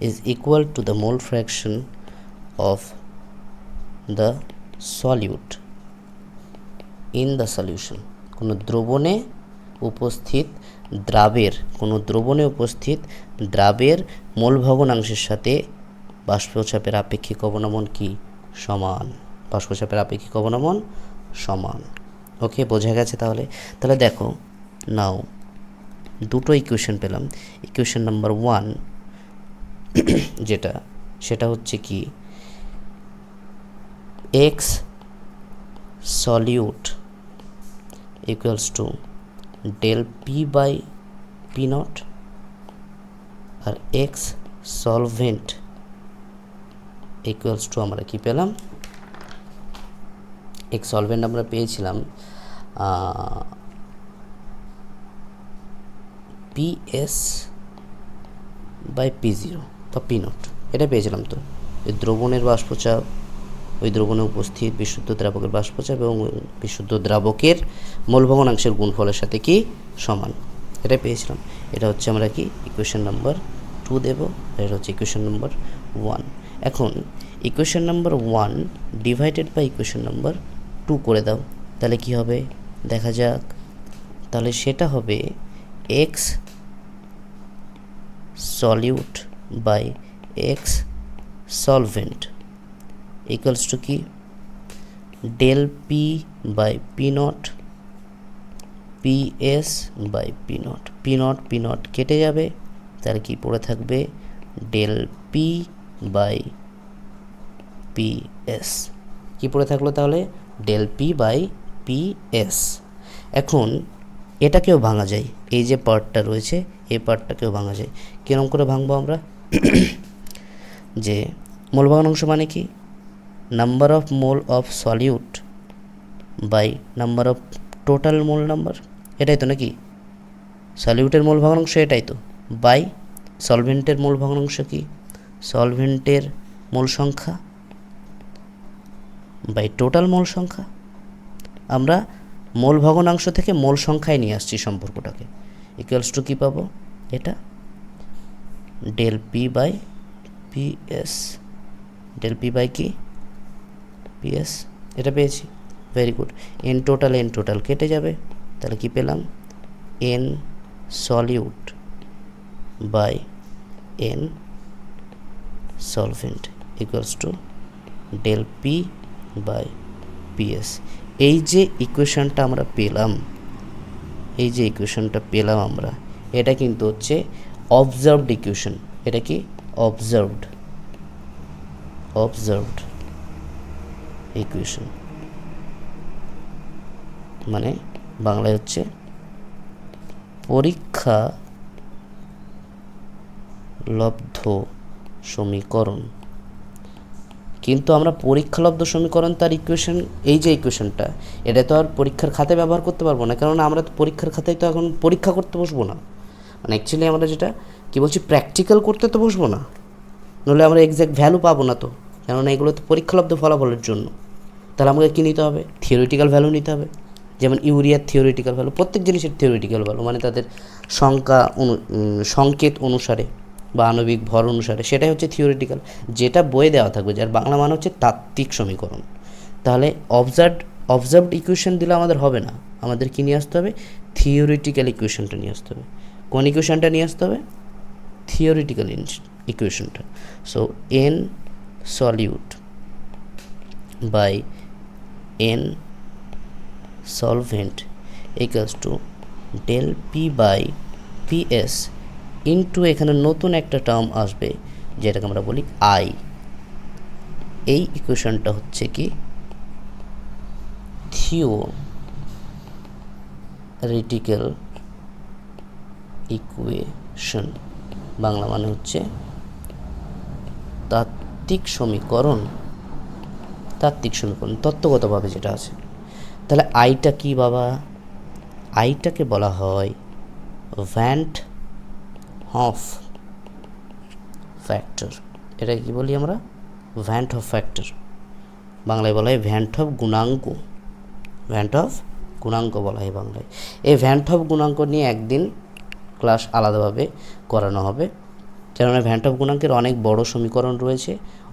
is equal to the mole fraction of the solute in the solution। কোনো দ্রবণে উপস্থিত দ্রাবের মোল ভগ্নাংশের সাথে বাষ্পচাপের আপেক্ষিক অবনমন কি সমান, বাষ্পচাপের আপেক্ষিক অবনমন সমান। ওকে, বোঝা গেছে। তাহলে দেখো নাও দুটো ইকুয়েশন পেলাম। ইকুয়েশন নাম্বার 1 সেটা হচ্ছে কি, X solute equals to del P by P naught, আর এক্স সলভেন্ট ইকুয়ালস টু আমরা কি পেলাম, এক্স সলভেন্ট আমরা পেয়েছিলাম পিএস বাই পি জিরো বা পি নট, এটা পেয়েছিলাম। তো এই দ্রবণের বাষ্পচাপ, ওই দ্রবণে উপস্থিত বিশুদ্ধ দ্রাবকের বাষ্পচাপ এবং বিশুদ্ধ দ্রাবকের মোল ভগ্নাংশের গুণফলের সাথে কি সমান, এটা পেয়েছিলাম। এটা হচ্ছে আমরা কি ইকুয়েশন নাম্বার 2 দেব, এটা হচ্ছে ইকুয়েশন নাম্বার 1। এখন equation number 1 divided by equation number 2 করে দাও, তাহলে কি হবে দেখা যাক। তাহলে সেটা হবে X solute by X solvent equals to কি, del P by P nought PS by P nought. P nought কেটে যাবে, তাহলে কি পড়ে থাকবে, ডেল পি বাই পিএস। কি পড়ে থাকলো তাহলে, ডেল পি বাই পিএস। এখন এটাকেও ভাঙা যায়, এই যে পার্টটা রয়েছে এই পার্টটাকেও ভাঙা যায়। কীরকম করে ভাঙবো আমরা, যে মোল ভগ্নাংশ মানে কি, number of mole of solute by number of total mole number, এটাই তো নাকি, সলিউটের মোল ভগ্নাংশ এটাই তো, বাই সলভেন্টের মোল ভগ্নাংশ কি, সলভেন্টের মোল সংখ্যা বাই টোটাল মোল সংখ্যা। আমরা মোল ভগ্নাংশ থেকে মোল সংখ্যায় নিয়ে আসছি সম্পর্কটাকে, ইকুয়ালস টু কী পাবো, এটা del P by PS, del P by কি পিএস, এটা পেয়েছি। Very good. এন টোটাল কেটে যাবে, তাহলে কি পেলাম, N solute by N solvent equals to del P by PS. এই যে ইকুয়েশনটা আমরা পেলাম, আমরা, এটা কিন্তু হচ্ছে অবজার্ভড ইকুয়েশন। এটা কি অবজার্ভড ইকুয়েশন, মানে বাংলায় হচ্ছে পরীক্ষা লব্ধ সমীকরণ। কিন্তু আমরা পরীক্ষালব্ধ সমীকরণ তার ইকুয়েশন, এই যে ইকুয়েশনটা, এটা তো আর পরীক্ষার খাতায় ব্যবহার করতে পারবো না, কেননা আমরা তো পরীক্ষার খাতায় তো এখন পরীক্ষা করতে বসবো না। মানে অ্যাকচুয়ালি আমরা যেটা কী বলছি, প্র্যাকটিক্যাল করতে তো বসবো না, নইলে আমরা এক্স্যাক্ট ভ্যালু পাবো না তো, কেননা এগুলো তো পরীক্ষালব্ধ ফলাফলের জন্য। তাহলে আমাকে কী নিতে হবে, থিওরিটিক্যাল ভ্যালু নিতে হবে। যেমন ইউরিয়ার থিওরিটিক্যাল ভ্যালু, প্রত্যেক জিনিসের থিওরিটিক্যাল ভ্যালু, মানে তাদের সংকেত অনুসারে বা আণবিক ভর অনুসারে, সেটাই হচ্ছে থিওরিটিক্যাল, যেটা বইয়ে দেওয়া থাকবে, যার বাংলা মানে হচ্ছে তাত্ত্বিক সমীকরণ। তাহলে অবজার্ভড ইকুয়েশন দিলে আমাদের হবে না, আমাদের কী নিয়ে আসতে হবে, থিওরিটিক্যাল ইকুয়েশনটা নিয়ে আসতে হবে। কোন ইকুয়েশনটা নিয়ে আসতে হবে, থিওরিটিক্যাল ইকুয়েশনটা। So N solute by N solvent equals to del P by PS into, এখানে নতুন একটা টার্ম আসবে যেটাকে আমরা বলি আই। এই ইকুয়েশনটা হচ্ছে কি থিওরিটিক্যাল ইকুয়েশন, বাংলা মানে হচ্ছে তাত্ত্বিক সমীকরণ, তত্ত্বগতভাবে যেটা আছে। তাহলে আইটা কি বাবা, আইটাকে বলা হয় ভ্যান হফ ফ্যাক্টর। এটা কি বলি আমরা, ভ্যান হফ ফ্যাক্টর, বাংলায় বলা হয় ভ্যান হফ গুণাঙ্ক, বলা হয় বাংলায়। এই ভ্যান হফ গুণাঙ্ক নিয়ে একদিন ক্লাস আলাদাভাবে করানো হবে, কেননা ভ্যান হফ গুণাঙ্কের অনেক বড় সমীকরণ রয়েছে,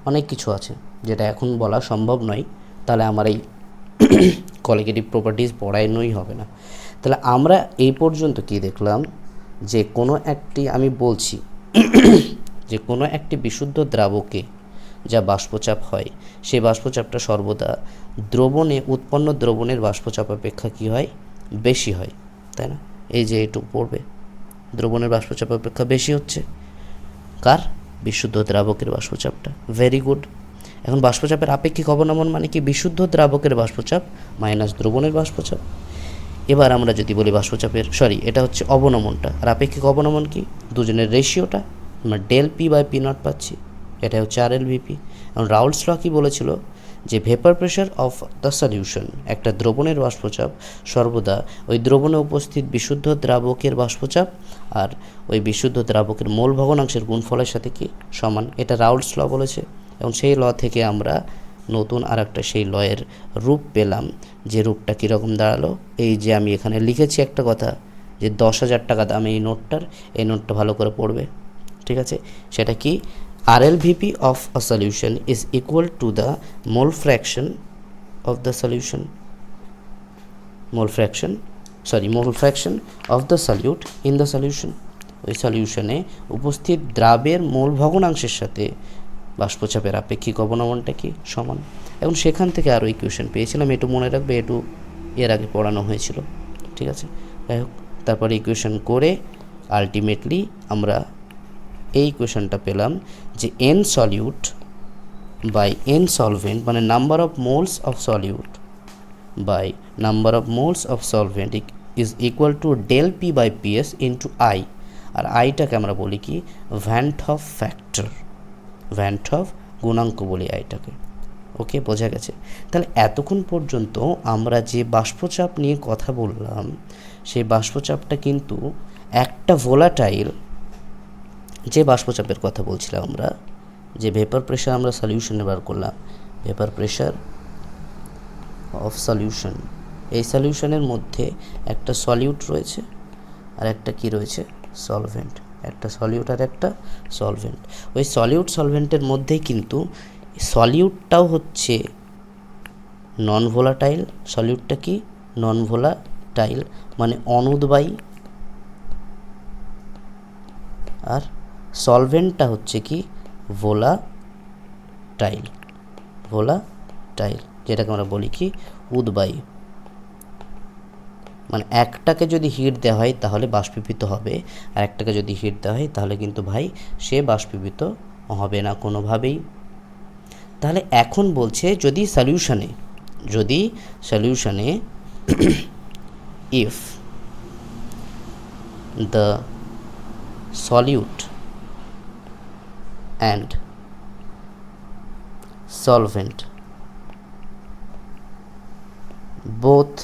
অনেক কিছু আছে যেটা এখন বলা সম্ভব নয়, তাহলে আমার এই কোয়ালিটেটিভ প্রপার্টিজ পড়ানোই হবে না। তাহলে আমরা এই পর্যন্ত কি দেখলাম, যে কোনো একটি, আমি বলছি যে কোনো একটি বিশুদ্ধ দ্রাবকে যা বাষ্পচাপ হয়, সেই বাষ্পচাপটা সর্বদা উৎপন্ন দ্রবণের বাষ্পচাপ অপেক্ষা কী হয়, বেশি হয়, তাই না? এই যে এটুকু পড়বে, দ্রবণের বাষ্পচাপ অপেক্ষা বেশি হচ্ছে কার, বিশুদ্ধ দ্রাবকের বাষ্পচাপটা। Very good. এখন বাষ্পচাপের আপেক্ষিক অবনমন মানে কি, বিশুদ্ধ দ্রাবকের বাষ্পচাপ মাইনাস দ্রবণের বাষ্পচাপ। এবার আমরা যদি বলি বাষ্পচাপের, এটা হচ্ছে অবনমনটা, আর আপেক্ষিক অবনমন কি, দুজনের রেশিওটা, আমরা del P by P naught পাচ্ছি, এটা হচ্ছে আর এল ভিপি। এবং রাউলস ল কী বলেছিল, যে vapour pressure of the solution, একটা দ্রবণের বাষ্পচাপ সর্বদা ওই দ্রবণে উপস্থিত বিশুদ্ধ দ্রাবকের বাষ্পচাপ আর ওই বিশুদ্ধ দ্রাবকের মোল ভগ্নাংশের গুণফলের সাথে কি সমান, এটা রাউলস ল বলেছে। এবং সেই ল থেকে আমরা নতুন আর একটা সেই লয়ের রূপ পেলাম, যে রূপটা কীরকম দাঁড়ালো, এই যে আমি এখানে লিখেছি একটা কথা, যে 10,000 টাকা দামে এই নোটটা ভালো করে পড়বে, ঠিক আছে? সেটা কি, RLVP of a solution is equal to the mole fraction of the solution, mole fraction of the solute in the solution। ওই সলিউশনে উপস্থিত দ্রাবের মোল ভগ্নাংশের সাথে বাষ্পচাপের আপেক্ষিক অবনমনটা কি সমান। এখন সেখান থেকে আরও ইকুয়েশন পেয়েছিলাম, একটু মনে রাখবে, একটু এর আগে পড়ানো হয়েছিল, ঠিক আছে? যাই হোক, তারপরে ইকুয়েশন করে আলটিমেটলি আমরা এই ইকুয়েশনটা পেলাম, যে N solute by N solvent, মানে number of moles of solute by number of moles of solvent is equal to del P by PS into I. আর আইটাকে আমরা বলি কি, van Hoff factor, van Hoff গুণাঙ্ক বলি আইটাকে। ওকে, বোঝা গেছে? তাহলে এতক্ষণ পর্যন্ত আমরা যে বাষ্পচাপ নিয়ে কথা বললাম, সেই বাষ্পচাপটা কিন্তু একটা ভোলাটাইল, যে বাষ্পচাপের কথা বলছিলাম আমরা, যে ভেপার প্রেশার আমরা সলিউশনে বার করলাম, ভেপার প্রেশার অফ সলিউশন এই সলিউশনের মধ্যে একটা সলিউট রয়েছে আর একটা কি রয়েছে, সলভেন্ট। একটা সলিউট আর একটা সলভেন্ট। ওই সলিউট সলভেন্টের মধ্যেই কিন্তু সলিউটটাও হচ্ছে নন ভোলাটাইল। সলিউটটা কি, নন ভোলাটাইল মানে অনুদ্বায়ী, আর সলভেন্টটা হচ্ছে কি ভোলাটাইল। ভোলাটাইল যেটাকে আমরা বলি কি উদ্বায়ী। মানে একটাকে যদি হিট দেওয়া হয় তাহলে বাষ্পীভূত হবে, আর একটাকে যদি হিট দেওয়া হয় তাহলে কিন্তু ভাই সে বাষ্পীভূত হবে না কোনোভাবেই। তাহলে এখন বলছে যদি সলিউশনে if the solute and solvent both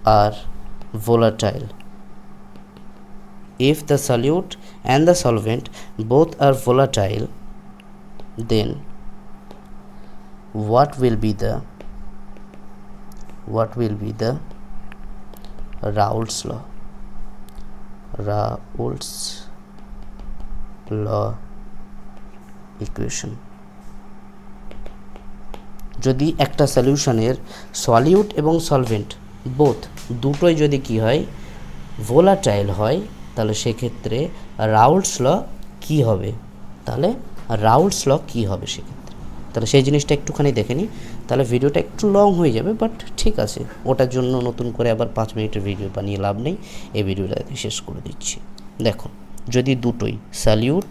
are volatile. If the solute and the solvent both are volatile, then what will be the Raoult's law? Raoult's law equation. যদি একটা সলিউশনের সলিউট এবং সলভেন্ট দুটোই যদি কি হয়, ভোলাটাইল হয়, তাহলে সেক্ষেত্রে রাউল্টস ল কী হবে? সেক্ষেত্রে তাহলে সেই জিনিসটা একটুখানি দেখে নিই। তাহলে ভিডিওটা একটু লং হয়ে যাবে, বাট ঠিক আছে, ওটার জন্য নতুন করে আবার 5 মিনিটের ভিডিও বানিয়ে লাভ নেই। এই ভিডিওটা শেষ করে দিচ্ছি। দেখো, যদি দুটোই সলিউট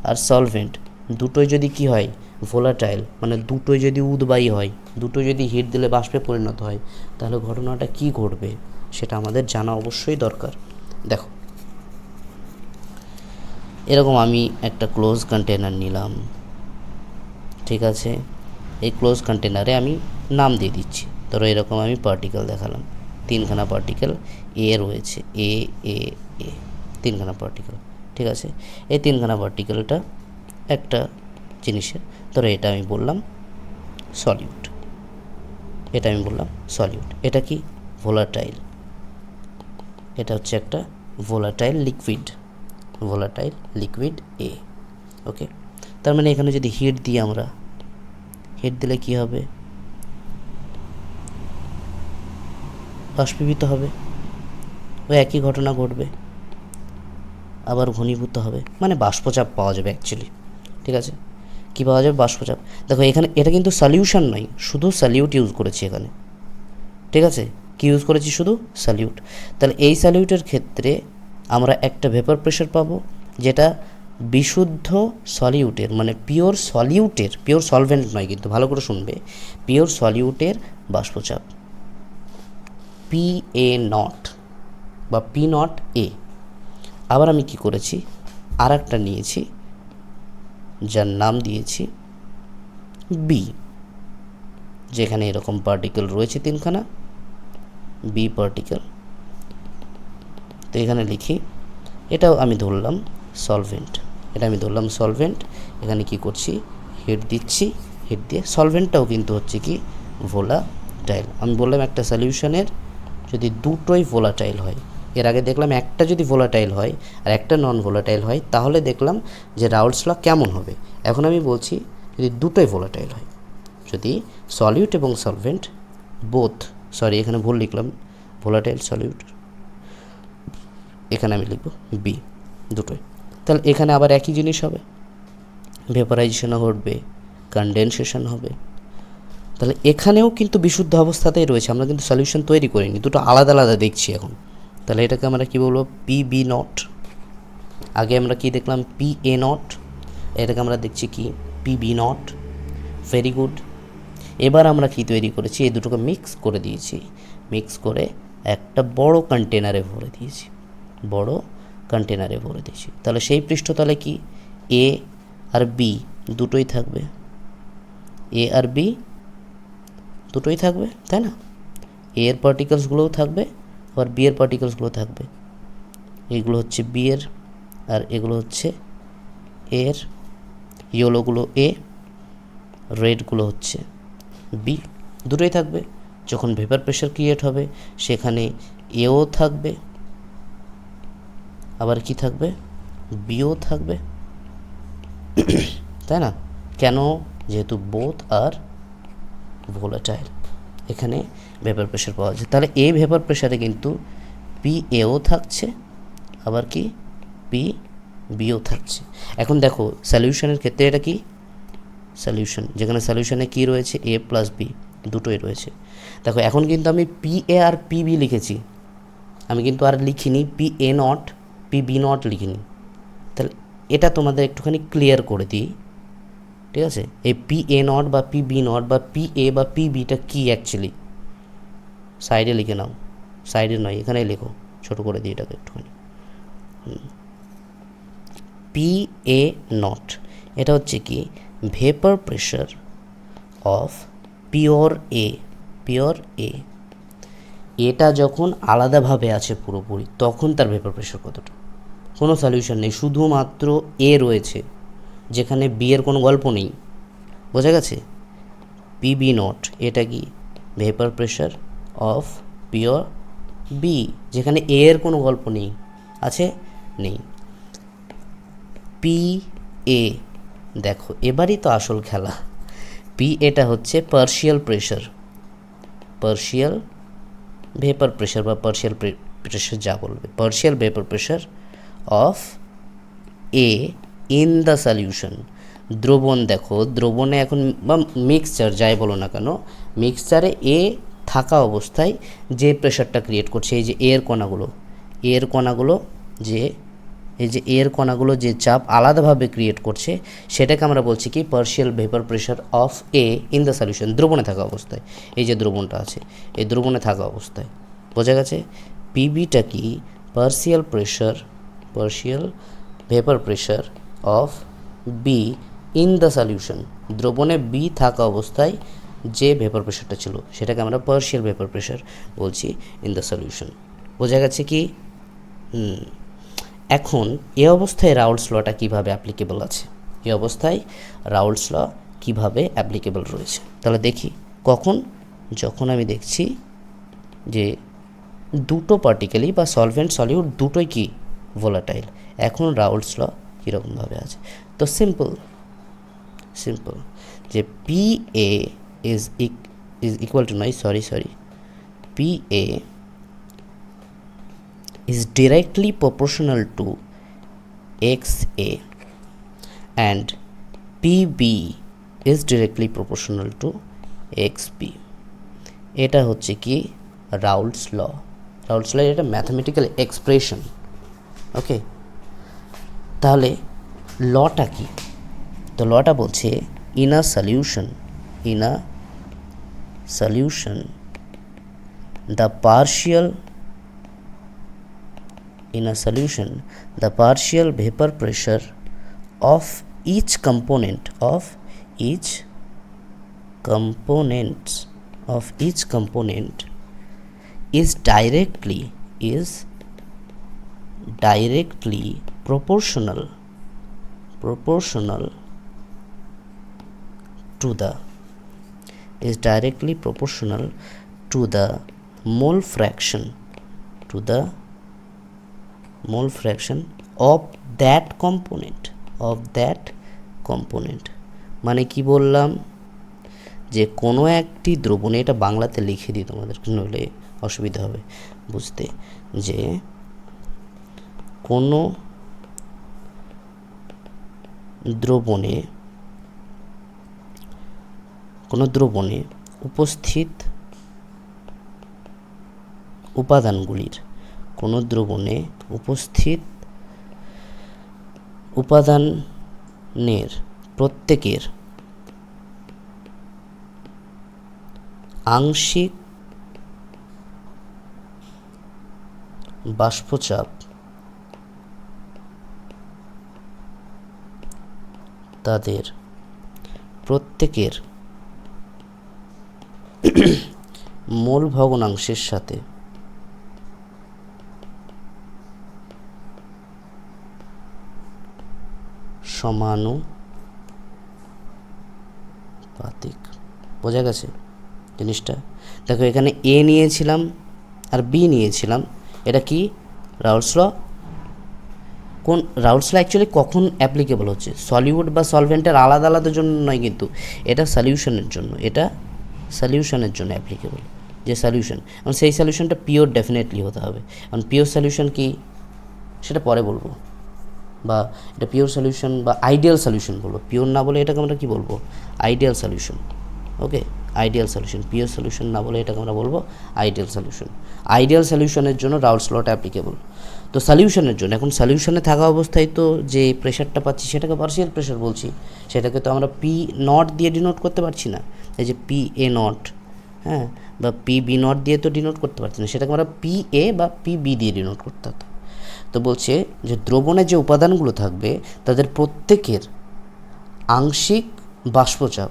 আর সলভেন্ট দুটোই যদি কি হয়, ভোলাটাইল মানে দুটোই যদি উদ্বায়ী হয়, দুটো যদি হিট দিলে বাষ্পে পরিণত হয়, তাহলে ঘটনাটা কি ঘটবে সেটা আমাদের জানা অবশ্যই দরকার। দেখো, এরকম আমি একটা ক্লোজ কন্টেনার নিলাম, ঠিক আছে। এই ক্লোজ কন্টেনারে আমি নাম দিয়ে দিচ্ছি। ধরো এরকম আমি পার্টিকেল দেখালাম, 3খানা পার্টিকেল এ রয়েছে, এ এ এ 3খানা পার্টিকেল, ঠিক আছে। এই 3খানা পার্টিকেলটা একটা জিনিসের, ধরো এটা আমি বললাম সলিউট, এটা কি ভোলাটাইল, এটা হচ্ছে একটা ভোলাটাইল লিকুইড এ, ওকে। তার মানে এখানে যদি হিট দিই, আমরা হিট দিলে কি হবে, বাষ্পীভূত হবে, ওই একই ঘটনা ঘটবে, আবার ঘনীভূত হবে, মানে বাষ্পচাপ পাওয়া যাবে অ্যাকচুয়ালি, ঠিক আছে। কী পাওয়া যাবে, বাষ্পচাপ। দেখো এখানে এটা কিন্তু সলিউশন নয়, শুধু সলিউট ইউজ করেছি এখানে, ঠিক আছে। কি ইউজ করেছি, শুধু সলিউট। তাহলে এই সলিউটের ক্ষেত্রে আমরা একটা ভেপার প্রেশার পাবো, যেটা বিশুদ্ধ সলিউটের মানে পিওর সলভেন্ট নয়, কিন্তু ভালো করে শুনবে, পিওর সলিউটের বাষ্পচাপ PA0 বা P0A। আবার আমি কি করেছি, আর একটা নিয়েছি যার নাম দিয়েছি বি, যেখানে এরকম পার্টিকেল রয়েছে 3খানা বি পার্টিকেল। তো এখানে লিখি, এটাও আমি ধরলাম সলভেন্ট, এখানে কি করছি, হিট দিচ্ছি, হিট দিয়ে সলভেন্টটাও কিন্তু হচ্ছে কি ভোলাটাইল। আমি বললাম একটা সলিউশনের যদি দুটোই ভোলাটাইল হয়, এর আগে দেখলাম একটা যদি ভোলাটাইল হয় আর একটা নন ভোলাটাইল হয়, তাহলে দেখলাম যে রাউল্টস ল কেমন হবে। এখন আমি বলছি যদি দুটোই ভোলাটাইল হয়, যদি সলিউট এবং সলভেন্ট এখানে ভুল লিখলাম, ভোলাটাইল সলিউট, এখানে আমি লিখব বি, দুটোই। তাহলে এখানে আবার একই জিনিস হবে, ভেপারাইজেশনও ঘটবে, কনডেনসেশন হবে। তাহলে এখানেও কিন্তু বিশুদ্ধ অবস্থাতেই রয়েছে, আমরা কিন্তু সলিউশন তৈরি করিনি, দুটো আলাদা আলাদা দেখছি এখন। তাহলে এটাকে আমরা কী বলবো, PB0। আগে আমরা কি দেখলাম, PA0, এটাকে আমরা দেখছি কি PB0। Very good. এবার আমরা কি তৈরি করেছি, এই দুটোকে মিক্স করে দিয়েছি, মিক্স করে একটা বড় কন্টেনারে ভরে দিয়েছি, তাহলে সেই পৃষ্ঠতলে কি এ আর বি দুটোই থাকবে, তাই না। এ এর পার্টিকেলসগুলোও থাকবে, আবার বি এর পার্টিকেলসগুলো থাকবে। এগুলো হচ্ছে বি এর, আর এগুলো হচ্ছে এর। ইয়েলোগুলো এ, রেডগুলো হচ্ছে বি, দুটোই থাকবে। যখন ভেপার প্রেশার ক্রিয়েট হবে সেখানে এও থাকবে, আবার কি থাকবে, বিও থাকবে, তাই না? কেন? যেহেতু বোথ আর ভোলাটাইল, এখানে ভেপার প্রেশার পাওয়া যায়। তাহলে এই ভেপার প্রেশারে কিন্তু পি এও থাকছে, আবার কি পি বিও থাকছে। এখন দেখো সলিউশনের ক্ষেত্রে এটা কি সলিউশন, যেখানে সলিউশনে কি রয়েছে, এ প্লাস বি দুটোই রয়েছে। দেখো এখন কিন্তু আমি পি এ আর পি বি লিখেছি, আমি কিন্তু আর লিখিনি P A naught P B naught লিখিনি। তাহলে এটা তোমাদের একটুখানি ক্লিয়ার করে দিই, ঠিক আছে? এই পি এ নট বা পি বি নট বা পি এ বা পি বিটা কী অ্যাকচুয়ালি সাইডে লিখে নাও, সাইডে নয় এখানেই লেখো, ছোটো করে দিই এটাকে একটুখানি। পি এ নট এটা হচ্ছে কি vapour pressure of pure A, pure A. এটা যখন আলাদাভাবে আছে পুরোপুরি তখন তার ভেপার প্রেশার কতটা, কোনো সলিউশন নেই, শুধুমাত্র এ রয়েছে যেখানে বি এর কোনো গল্প নেই, বোঝা গেছে? পি বি নট এটা কি vapour pressure of pure B, যেখানে এ এর কোনো গল্প নেই, আছে নেই। পি এ, দেখো এবারই তো আসল খেলা। পি এটা হচ্ছে partial pressure, partial vapour pressure বা পার্শিয়াল প্রেশার যা বলবে, partial vapour pressure of A in the solution. দ্রবণ, দেখো দ্রবণে এখন বা মিক্সচার যাই বলো না কেন, মিক্সচারে এ থাকা অবস্থায় যে প্রেশারটা ক্রিয়েট করছে, এই যে এর কণাগুলো, এর কণাগুলো যে এই যে এর কণাগুলো যে চাপ আলাদাভাবে ক্রিয়েট করছে সেটাকে আমরা বলছি কি partial vapour pressure of A in the solution, দ্রবণে থাকা অবস্থায়। এই যে দ্রবণটা আছে এই দ্রবণে থাকা অবস্থায়, বোঝা গেছে? পিবিটা কি partial pressure, partial vapour pressure of B in the solution, দ্রবণে বি থাকা অবস্থায় যে ভেপার প্রেশারটা ছিল সেটাকে আমরা পার্শিয়াল ভেপার প্রেশার বলছি ইন দ্য সলিউশন, বোঝা গেছে কি? এখন এ অবস্থায় রাউল্টস লটা কীভাবে অ্যাপ্লিকেবল আছে, এ অবস্থায় রাউল্টস ল কীভাবে অ্যাপ্লিকেবল রয়েছে, তাহলে দেখি। কখন? যখন আমি দেখছি যে দুটো পার্টিকেলই বা সলভেন্ট সলিউট দুটোই কি ভোলাটাইল, এখন রাউল্টস ল কীরকমভাবে আছে। তো সিম্পল, সিম্পল যে P A is equal to নয়, sorry P A is directly proportional to XA and PB is directly proportional to XB. এটা হচ্ছে কি রাউল্টস ল, রাউল্টস ল এটা ম্যাথমেটিক্যাল এক্সপ্রেশন, ওকে? তাহলে লটা কি? তো লটা বলছে in a solution, in a solution the partial, in a solution the partial vapor pressure of each component is directly proportional to the mole fraction, mole fraction of that component, মানে কি বললাম যে কোনো একটি দ্রবণে, এটা বাংলাতে লিখে দিই তোমাদের নইলে অসুবিধা হবে বুঝতে, যে কোনো দ্রবণে উপস্থিত উপাদানগুলির, কোনো দ্রবণে উপস্থিত উপাদানের প্রত্যেকের আংশিক বাষ্পচাপ তাদের প্রত্যেকের মোল ভগ্নাংশের সাথে সমানুপাতিক, বোঝা গেছে? জিনিসটা দেখো, এখানে এ নিয়েছিলাম আর বি নিয়েছিলাম, এটা কি রাউলস ল। কোন রাউলস ল অ্যাকচুয়ালি কখন অ্যাপ্লিকেবল হচ্ছে, সলিউড বা সলভেন্টের আলাদা আলাদা জন্য নয়, কিন্তু এটা সলিউশনের জন্য, এটা সলিউশনের জন্য অ্যাপ্লিকেবল। যে সলিউশন, এবং সেই সলিউশনটা পিওর ডেফিনেটলি হতে হবে। কারণ পিওর সলিউশন কি সেটা পরে বলবো, বা এটা পিওর সলিউশন বা আইডিয়াল সলিউশন বলবো, পিওর না বলে এটাকে আমরা কী বলবো, আইডিয়াল সলিউশন। ওকে, আইডিয়াল সলিউশন, পিওর সলিউশন না বলে এটাকে আমরা বলবো আইডিয়াল সলিউশন। আইডিয়াল সলিউশনের জন্য রাউলস লটা অ্যাপ্লিকেবল। তো সলিউশনের জন্য, এখন সলিউশনে থাকা অবস্থায় তো যে প্রেশারটা পাচ্ছি সেটাকে পার্শিয়াল প্রেশার বলছি, সেটাকে তো আমরা পি নট দিয়ে ডিনোট করতে পারছি না, এই যে পি এ নট, হ্যাঁ, বা পি বি নট দিয়ে তো ডিনোট করতে পারছি না, সেটাকে আমরা পি এ বা পি বি দিয়ে ডিনোট করতে হতো। তো বলছে যে দ্রবণের যে উপাদানগুলো থাকবে তাদের প্রত্যেকের আংশিক বাষ্পচাপ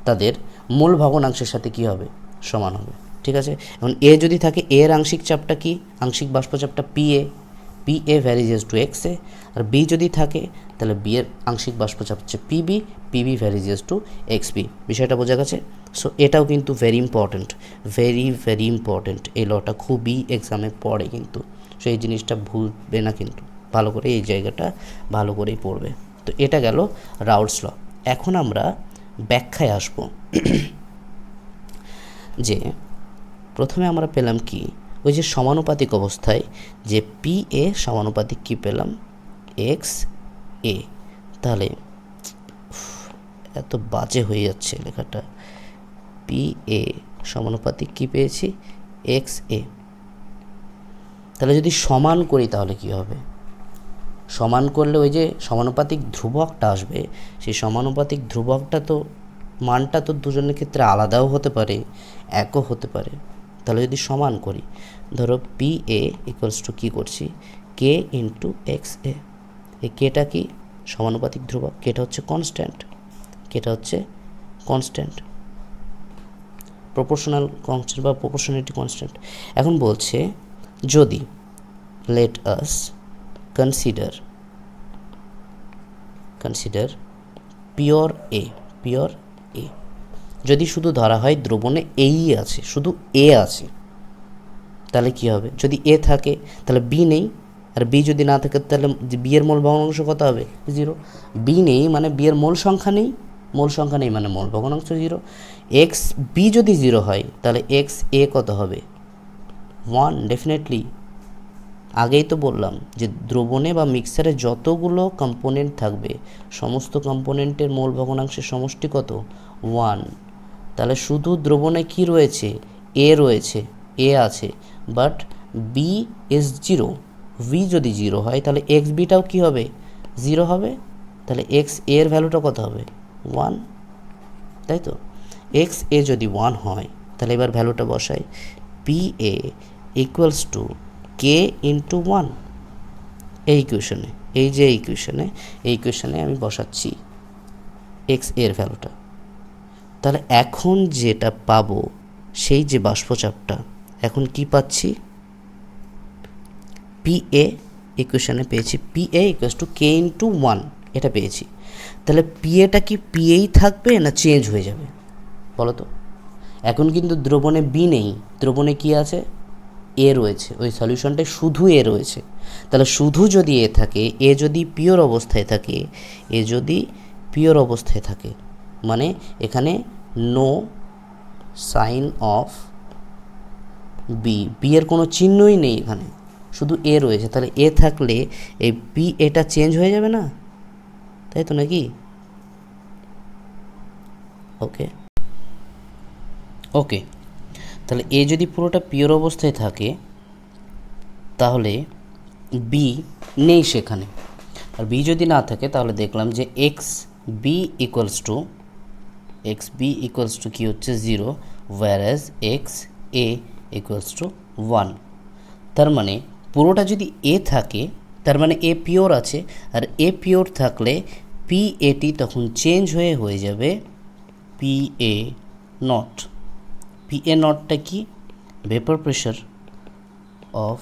তাদের মূল ভগ্নাংশের সাথে কী হবে, সমান হবে। ঠিক আছে, এখন এ যদি থাকে, এর আংশিক চাপটা কি, আংশিক বাষ্পচাপটা P A varies to X A, আর বি যদি থাকে তাহলে বি এর আংশিক বাষ্পচাপ হচ্ছে PB varies to X B. বিষয়টা বোঝা গেছে? সো এটাও কিন্তু ভেরি ইম্পর্ট্যান্ট, ভেরি ইম্পর্ট্যান্ট, এই লটা খুবই এক্সামে পড়ে কিন্তু। সো এই জিনিসটা ভুলবে না কিন্তু, ভালো করে এই জায়গাটা ভালো করেই পড়বে। তো এটা গেল রাউলস ল। এখন আমরা ব্যাখ্যায় আসব। যে প্রথমে আমরা পেলাম কি, ওই যে সমানুপাতিক অবস্থায় যে পি এ সমানুপাতিক কী পেলাম, এক্স এ। তাহলে এত বাজে হয়ে যাচ্ছে লেখাটা, পি এ সমানুপাতিক কী পেয়েছি, এক্স এ। তাহলে যদি সমান করি তাহলে কি হবে, সমান করলে ওই যে সমানুপাতিক ধ্রুবকটা আসবে, সেই সমানুপাতিক ধ্রুবকটা তো মানটা তো দুজনের ক্ষেত্রে আলাদাও হতে পারে, একও হতে পারে। তাহলে যদি সমান করি, ধরো পি এ ইকুয়ালস টু কী করছি, কে ইন্টু এক্স এ। এই কেটা কি, সমানুপাতিক ধ্রুবক, কেটা হচ্ছে কনস্ট্যান্ট, প্রপোর্শনাল কনস্ট্যান্ট বা প্রপোর্শনালিটি কনস্ট্যান্ট। এখন বলছে যদি let us consider pure A, যদি শুধু ধরা হয় দ্রবণে এই আছে, শুধু এ আছে, তাহলে কি হবে, যদি এ থাকে তাহলে বি নেই, আর বি যদি না থাকে তাহলে বি এর মোল ভগ্নাংশ কত হবে, 0। বি নেই মানে বি এর মোল সংখ্যা নেই, মানে মোল ভগ্নাংশ 0। এক্স বি যদি 0 হয় তাহলে এক্স এ কত হবে, 1 ডেফিনেটলি। আগেই তো বললাম যে দ্রবণে বা মিক্সারে যতগুলো কম্পোনেন্ট থাকবে সমস্ত কম্পোনেন্টের মোল ভগ্নাংশের সমষ্টি কত, 1। তাহলে শুধু দ্রবণে কি রয়েছে, এ আছে, বাট বি ইজ 0। ভি যদি 0 হয় তাহলে এক্স বিটাও কী হবে, 0 হবে। তাহলে এক্স এর ভ্যালুটা কত হবে, 1, তাই তো। এক্স এ যদি 1 হয় তাহলে এবার ভ্যালুটা বসাই, P A equals to K into 1। এই ইকুয়েশনে আমি বসাচ্ছি এক্স এর ভ্যালুটা। তাহলে এখন যেটা পাবো, সেই যে বাষ্পচাপটা, এখন কি পাচ্ছি, পি এ ইকুয়েশনে পেয়েছি P A equals to K into 1, এটা পেয়েছি। তাহলে পি এটা কি পি এই থাকবে না চেঞ্জ হয়ে যাবে বলো তো। এখন কিন্তু দ্রবণে বি নেই, দ্রবণে কি আছে, এ রয়েছে, ওই সলিউশনটায় শুধু এ রয়েছে। তাহলে শুধু যদি এ থাকে, এ যদি পিওর অবস্থায় থাকে, মানে এখানে নো সাইন অফ বি এর কোনো চিহ্নই নেই, এখানে শুধু এ রয়েছে। তাহলে এ থাকলে এই পি এটা চেঞ্জ হয়ে যাবে না, তাই তো নাকি? ওকে, তাহলে এ যদি পুরোটা পিওর অবস্থায় থাকে তাহলে বি নেই সেখানে, আর বি যদি না থাকে তাহলে দেখলাম যে এক্স বি ইকুয়ালস টু কী হচ্ছে 0, whereas x A equals to 1। তার মানে পুরোটা যদি এ থাকে তার মানে এ পিওর আছে, আর এ পিওর থাকলে পি এটি তখন চেঞ্জ হয়ে যাবে P A naught. P A নটটা কি, ভেপার প্রেশার অফ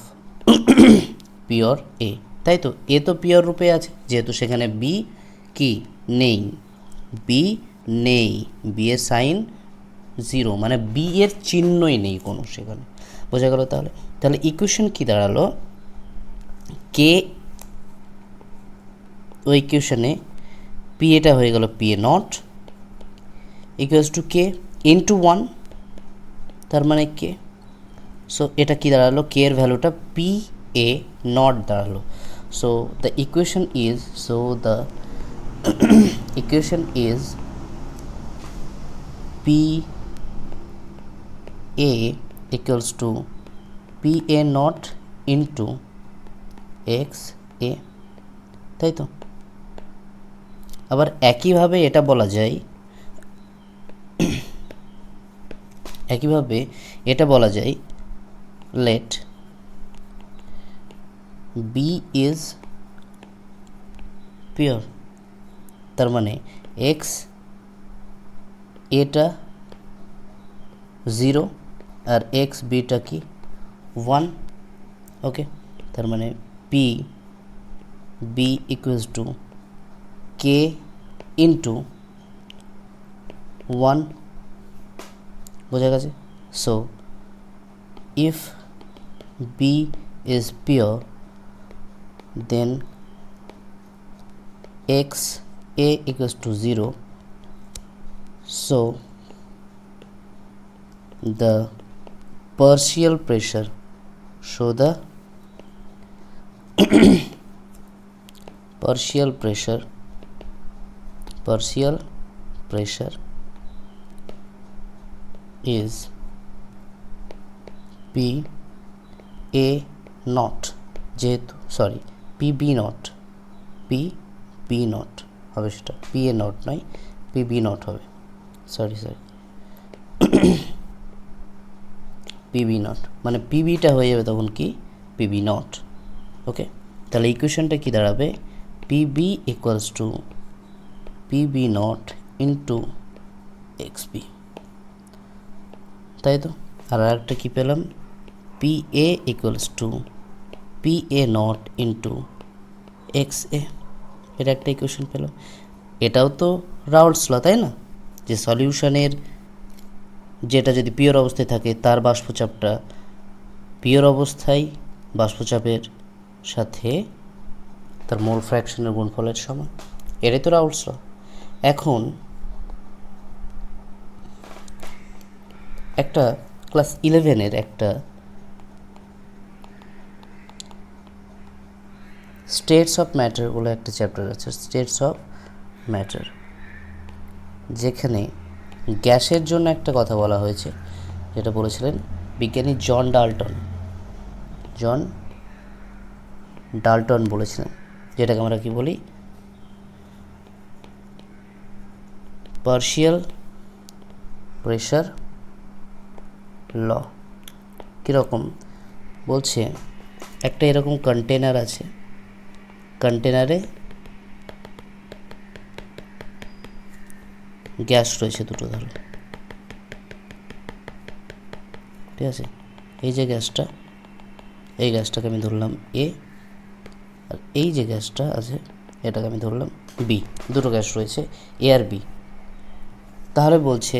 পিওর এ, তাই তো। এ তো পিওর রূপে আছে যেহেতু সেখানে বি কি নেই, বি এর সাইন জিরো, মানে বি এর চিহ্নই নেই কোনো সেখানে। বোঝা গেল? তাহলে ইকুয়েশন কি দাঁড়ালো, কে ওই ইকুয়েশনে পি এটা হয়ে গেল P A not equals to K into 1, তার মানে কে। সো এটা কি দাঁড়ালো, কে এর ভ্যালুটা পি এ নট দাঁড়ালো। So the equation is P A equals to P A not into X A, তাই তো। আবার একইভাবে এটা বলা যায়, লেট বি ইজ পিওর, তার মানে এক্স এটা 0 আর এক্স বিটা কি 1, ওকে। তার মানে P B equals to K into 1, বোঝা গেছে। So if B is pure then X A equals to 0, so the partial pressure is P A naught, যেহেতু sorry P B not হবে, সেটা P A not নয়, P B not হবে, sorry PB not, মানে পিবিটা হয়ে যাবে তখন কি পিবি নট, ওকে। তাহলে ইকুয়েশনটা কি দাঁড়াবে, PB equals to PB nought into X B, তাই তো। আর একটা কী পেলাম, P A equals to P A not into X A, এটা একটা ইকুয়েশন পেলাম। এটাও তো রাউল্টস ল, তাই না, যে সলিউশনের যেটা যদি পিওর অবস্থায় থাকে তার বাষ্পচাপটা পিওর অবস্থায় বাষ্পচাপের সাথে তার মোল ফ্র্যাকশনের গুণফলের সমান, এটাই তো রাউল্টস ল। এখন একটা ক্লাস 11-এর একটা স্টেটস অফ ম্যাটার বলে একটা চ্যাপ্টার আছে, স্টেটস অফ ম্যাটার, যেখানে গ্যাসের জন্য একটা কথা বলা হয়েছে, যেটা বলেছিলেন বিজ্ঞানী জন ডাল্টন বলেছিলেন, যেটাকে আমরা কি বলি পার্শিয়াল প্রেশার ল। কীরকম বলছে, একটা এরকম কন্টেনার আছে, কন্টেনারে গ্যাস রয়েছে দুটো, ধরো, ঠিক আছে। এই যে গ্যাসটা, এই গ্যাসটাকে আমি ধরলাম এ, আর এই যে গ্যাসটা আছে এটাকে আমি ধরলাম বি, দুটো গ্যাস রয়েছে এ আর বি। তাহলে বলছে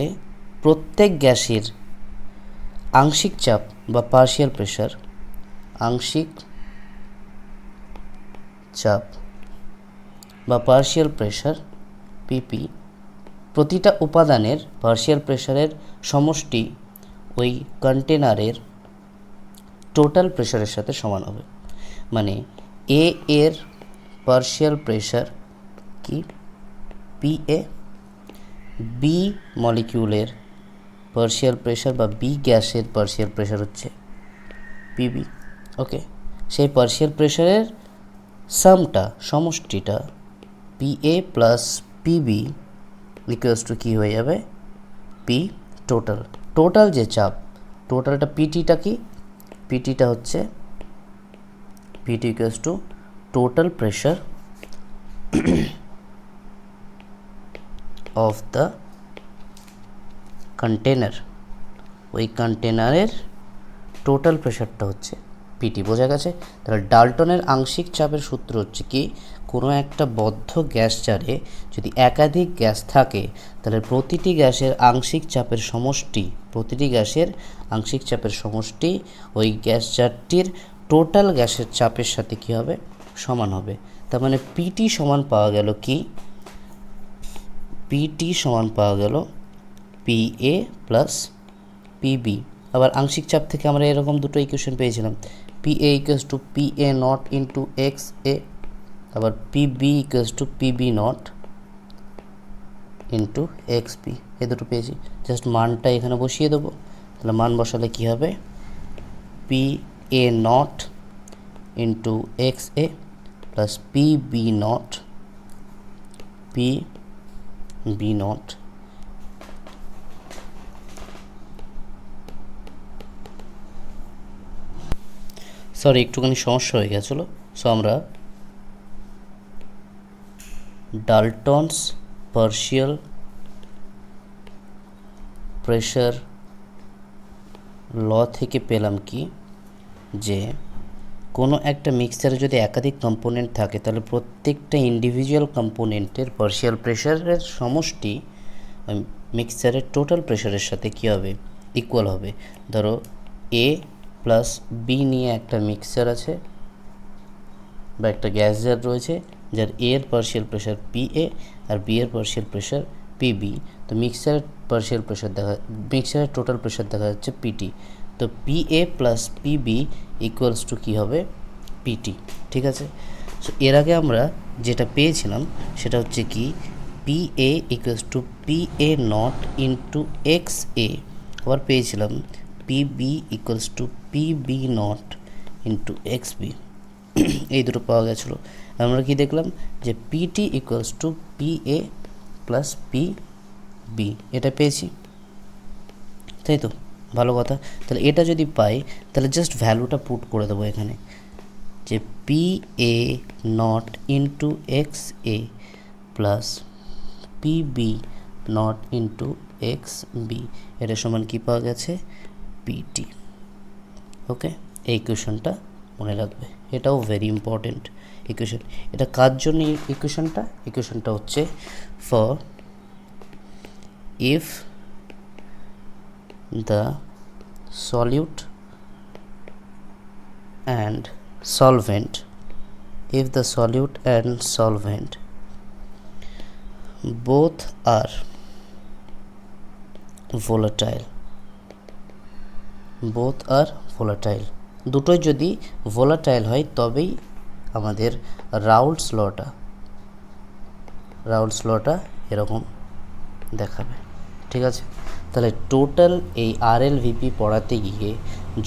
প্রত্যেক গ্যাসের আংশিক চাপ বা পার্শিয়াল প্রেশার, আংশিক চাপ বা পার্শিয়াল প্রেশার পিপি, প্রতিটা উপাদানের পার্শিয়াল প্রেশারের সমষ্টি ওই কন্টেনারের টোটাল প্রেশারের সাথে সমান হবে। মানে এ এর পার্শিয়াল প্রেশার কি পি এ, বি মলিকিউলের পার্শিয়াল প্রেশার বা বি গ্যাসের পার্শিয়াল প্রেশার হচ্ছে পিবি, ওকে। সেই পার্শিয়াল প্রেশারের সামটা, সমষ্টিটা P A plus PB equals to কী হয়ে যাবে, পি টোটাল যে চাপ, টোটালটা পিটিটা কি, পিটিটা হচ্ছে PT equals to total pressure of the container, ওই কন্টেনারের টোটাল প্রেশারটা হচ্ছে পিটি। বোঝা গেছে? তাহলে ডাল্টনের আংশিক চাপের সূত্র হচ্ছে কি, কোনো একটা বদ্ধ গ্যাস জারে যদি একাধিক গ্যাস থাকে তাহলে প্রতিটি গ্যাসের আংশিক চাপের সমষ্টি ওই গ্যাস জারটির টোটাল গ্যাসের চাপের সাথে কী হবে, সমান হবে। তার মানে পিটি সমান পাওয়া গেল কি, পিটি সমান পাওয়া গেল পিএ প্লাস পিবি। আবার আংশিক চাপ থেকে আমরা এরকম দুটো ইকুয়েশন পেয়েছিলাম, PA equals to PA nought into X A, আবার PB equals to PB nought into X P, এ দুটো পেয়েছি। জাস্ট মানটা এখানে বসিয়ে দেবো। তাহলে মান বসালে কী হবে, P A not into X A plus P B naught sorry একটুখানি সমস্যা হয়ে গেছিলো। সো আমরা ডাল্টনস পার্শিয়াল প্রেশার ল থেকে পেলাম কি, যে কোনো একটা মিক্সচারে যদি একাধিক কম্পোনেন্ট থাকে তাহলে প্রত্যেকটা ইন্ডিভিজুয়াল কম্পোনেন্টের পার্শিয়াল প্রেশারের সমষ্টি ওই মিক্সচারের টোটাল প্রেশারের সাথে কী হবে, ইকুয়াল হবে। ধরো এ প্লাস বি নিয়ে একটা মিক্সচার আছে বা একটা গ্যাস জার রয়েছে, যার এ এর পার্শিয়াল প্রেশার পি এ আর বি এর পার্শিয়াল প্রেশার পিবি। তো মিক্সচারের টোটাল প্রেশার দেখা যাচ্ছে পিটি। তো P A plus PB equals to কী হবে, পিটি। ঠিক আছে? সো এর আগে আমরা যেটা পেয়েছিলাম সেটা হচ্ছে কি, P A equals to P A not into X A, আবার পেয়েছিলাম PB equals to PB nought into X B. এই দুটো পাওয়া গেছিলো। আমরা কি দেখলাম, যে PT equals to P A plus P B, এটা পেয়েছি, তাই তো? ভালো কথা। তাহলে এটা যদি পাই তাহলে জাস্ট ভ্যালুটা পুট করে দেবো এখানে, যে P A not into X A plus P B naught into X B, এটা সমান কী পাওয়া গেছে, পিটি। ওকে, এই ইকুয়েশনটা মনে রাখবে, এটাও ভেরি ইম্পর্টেন্ট ইকুয়েশন। এটা কার জন্য ইকুয়েশনটা হচ্ছে for if the solute and solvent both are volatile, দুটোই যদি volatile হয় তবেই আমাদের রাউল্টস লটা এরকম দেখাবে। ঠিক আছে? তাহলে টোটাল এই আরএলভিপি পড়াতে গিয়ে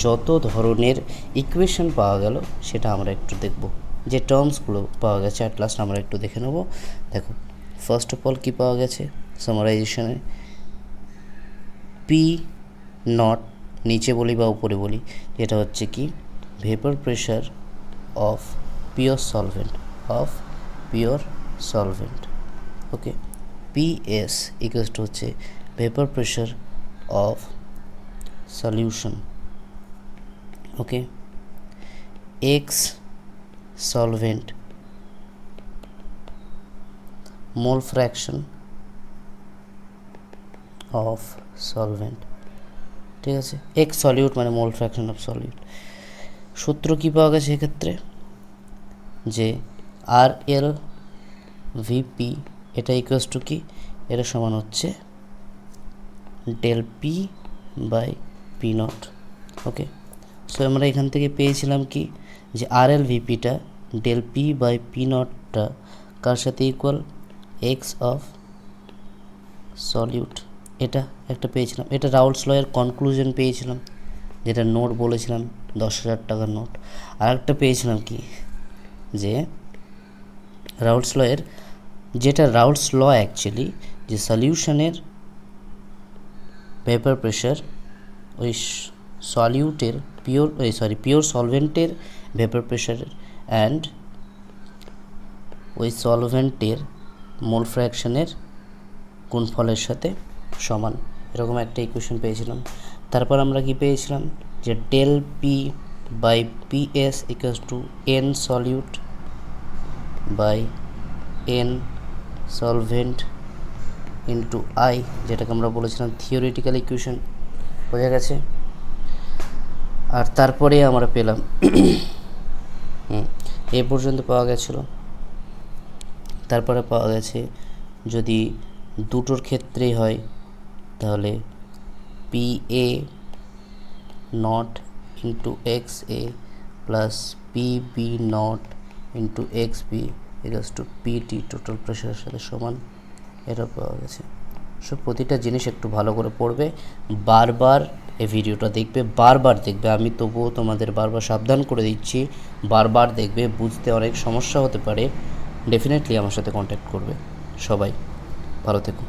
যত ধরনের ইকুয়েশন পাওয়া গেল সেটা আমরা একটু দেখব, যে টার্মসগুলো পাওয়া গেছে অ্যাট লাস্ট আমরা একটু দেখে নেব। দেখো, ফার্স্ট অফ অল কী পাওয়া গেছে সামারাইজেশনে, পি নট নিচে বলি বা উপরে বলি, যেটা হচ্ছে কি vapour pressure of pure solvent. Okay, PS equals two হচ্ছে vapor pressure of solution. Okay, X solvent mole fraction of solvent। ঠিক আছে, X solute মানে mole fraction of solute। সূত্র কি পাওয়া গেছে এক্ষেত্রে, যে আর এল ভিপি এটা ইকুয়ালস টু কি, এটা সমান হচ্ছে del P by P naught. Okay, so আমরা এখান থেকে পেয়েছিলাম কি, যে আর এল ভিপিটা ডেল পি বাই পি নটটা কার সাথে ইকুয়াল, এক্স অফ সলিউট, এটা একটা পেয়েছিলাম। এটা রাউল্টস লয়ের কনক্লুশন পেয়েছিলাম, যেটা নোট বলেছিলাম 10,000 টাকার নোট। আর একটা পেয়েছিলাম কি, যে রাউল্টস লয়ের, যেটা রাউল্টস ল অ্যাকচুয়ালি, যে সলিউশনের ভেপার প্রেশার ওই সলিউটের পিওর সলভেন্টের ভেপার প্রেশার অ্যান্ড ওই সলভেন্টের মোল ফ্র্যাকশনের গুণফলের সাথে সমান, এরকম একটা ইকুয়েশন পেয়েছিলাম। তারপর আমরা কি পেয়েছিলাম, যে del P by PS equals to N solute by N solvent into i, যেটাকে আমরা বলেছিলাম থিওরিটিক্যাল ইকুয়েশন। বোঝা গেছে? আর তারপরে আমরা পেলাম এ পর্যন্ত পাওয়া গেছিলো। তারপরে পাওয়া গেছে যদি দুটোর ক্ষেত্রেই হয় তাহলে P A not into X A plus P B naught into X B equals to PT total প্রেশারের সাথে সমান। এটা পাওয়া গেছে। সব প্রতিটা জিনিস একটু ভালো করে পড়বে, বারবার এই ভিডিওটা দেখবে, বারবার দেখবে। আমি তবুও তোমাদের বারবার সাবধান করে দিচ্ছি, বারবার দেখবে। বুঝতে অনেক সমস্যা হতে পারে, ডেফিনেটলি আমার সাথে কন্ট্যাক্ট করবে। সবাই ভালো থেকো।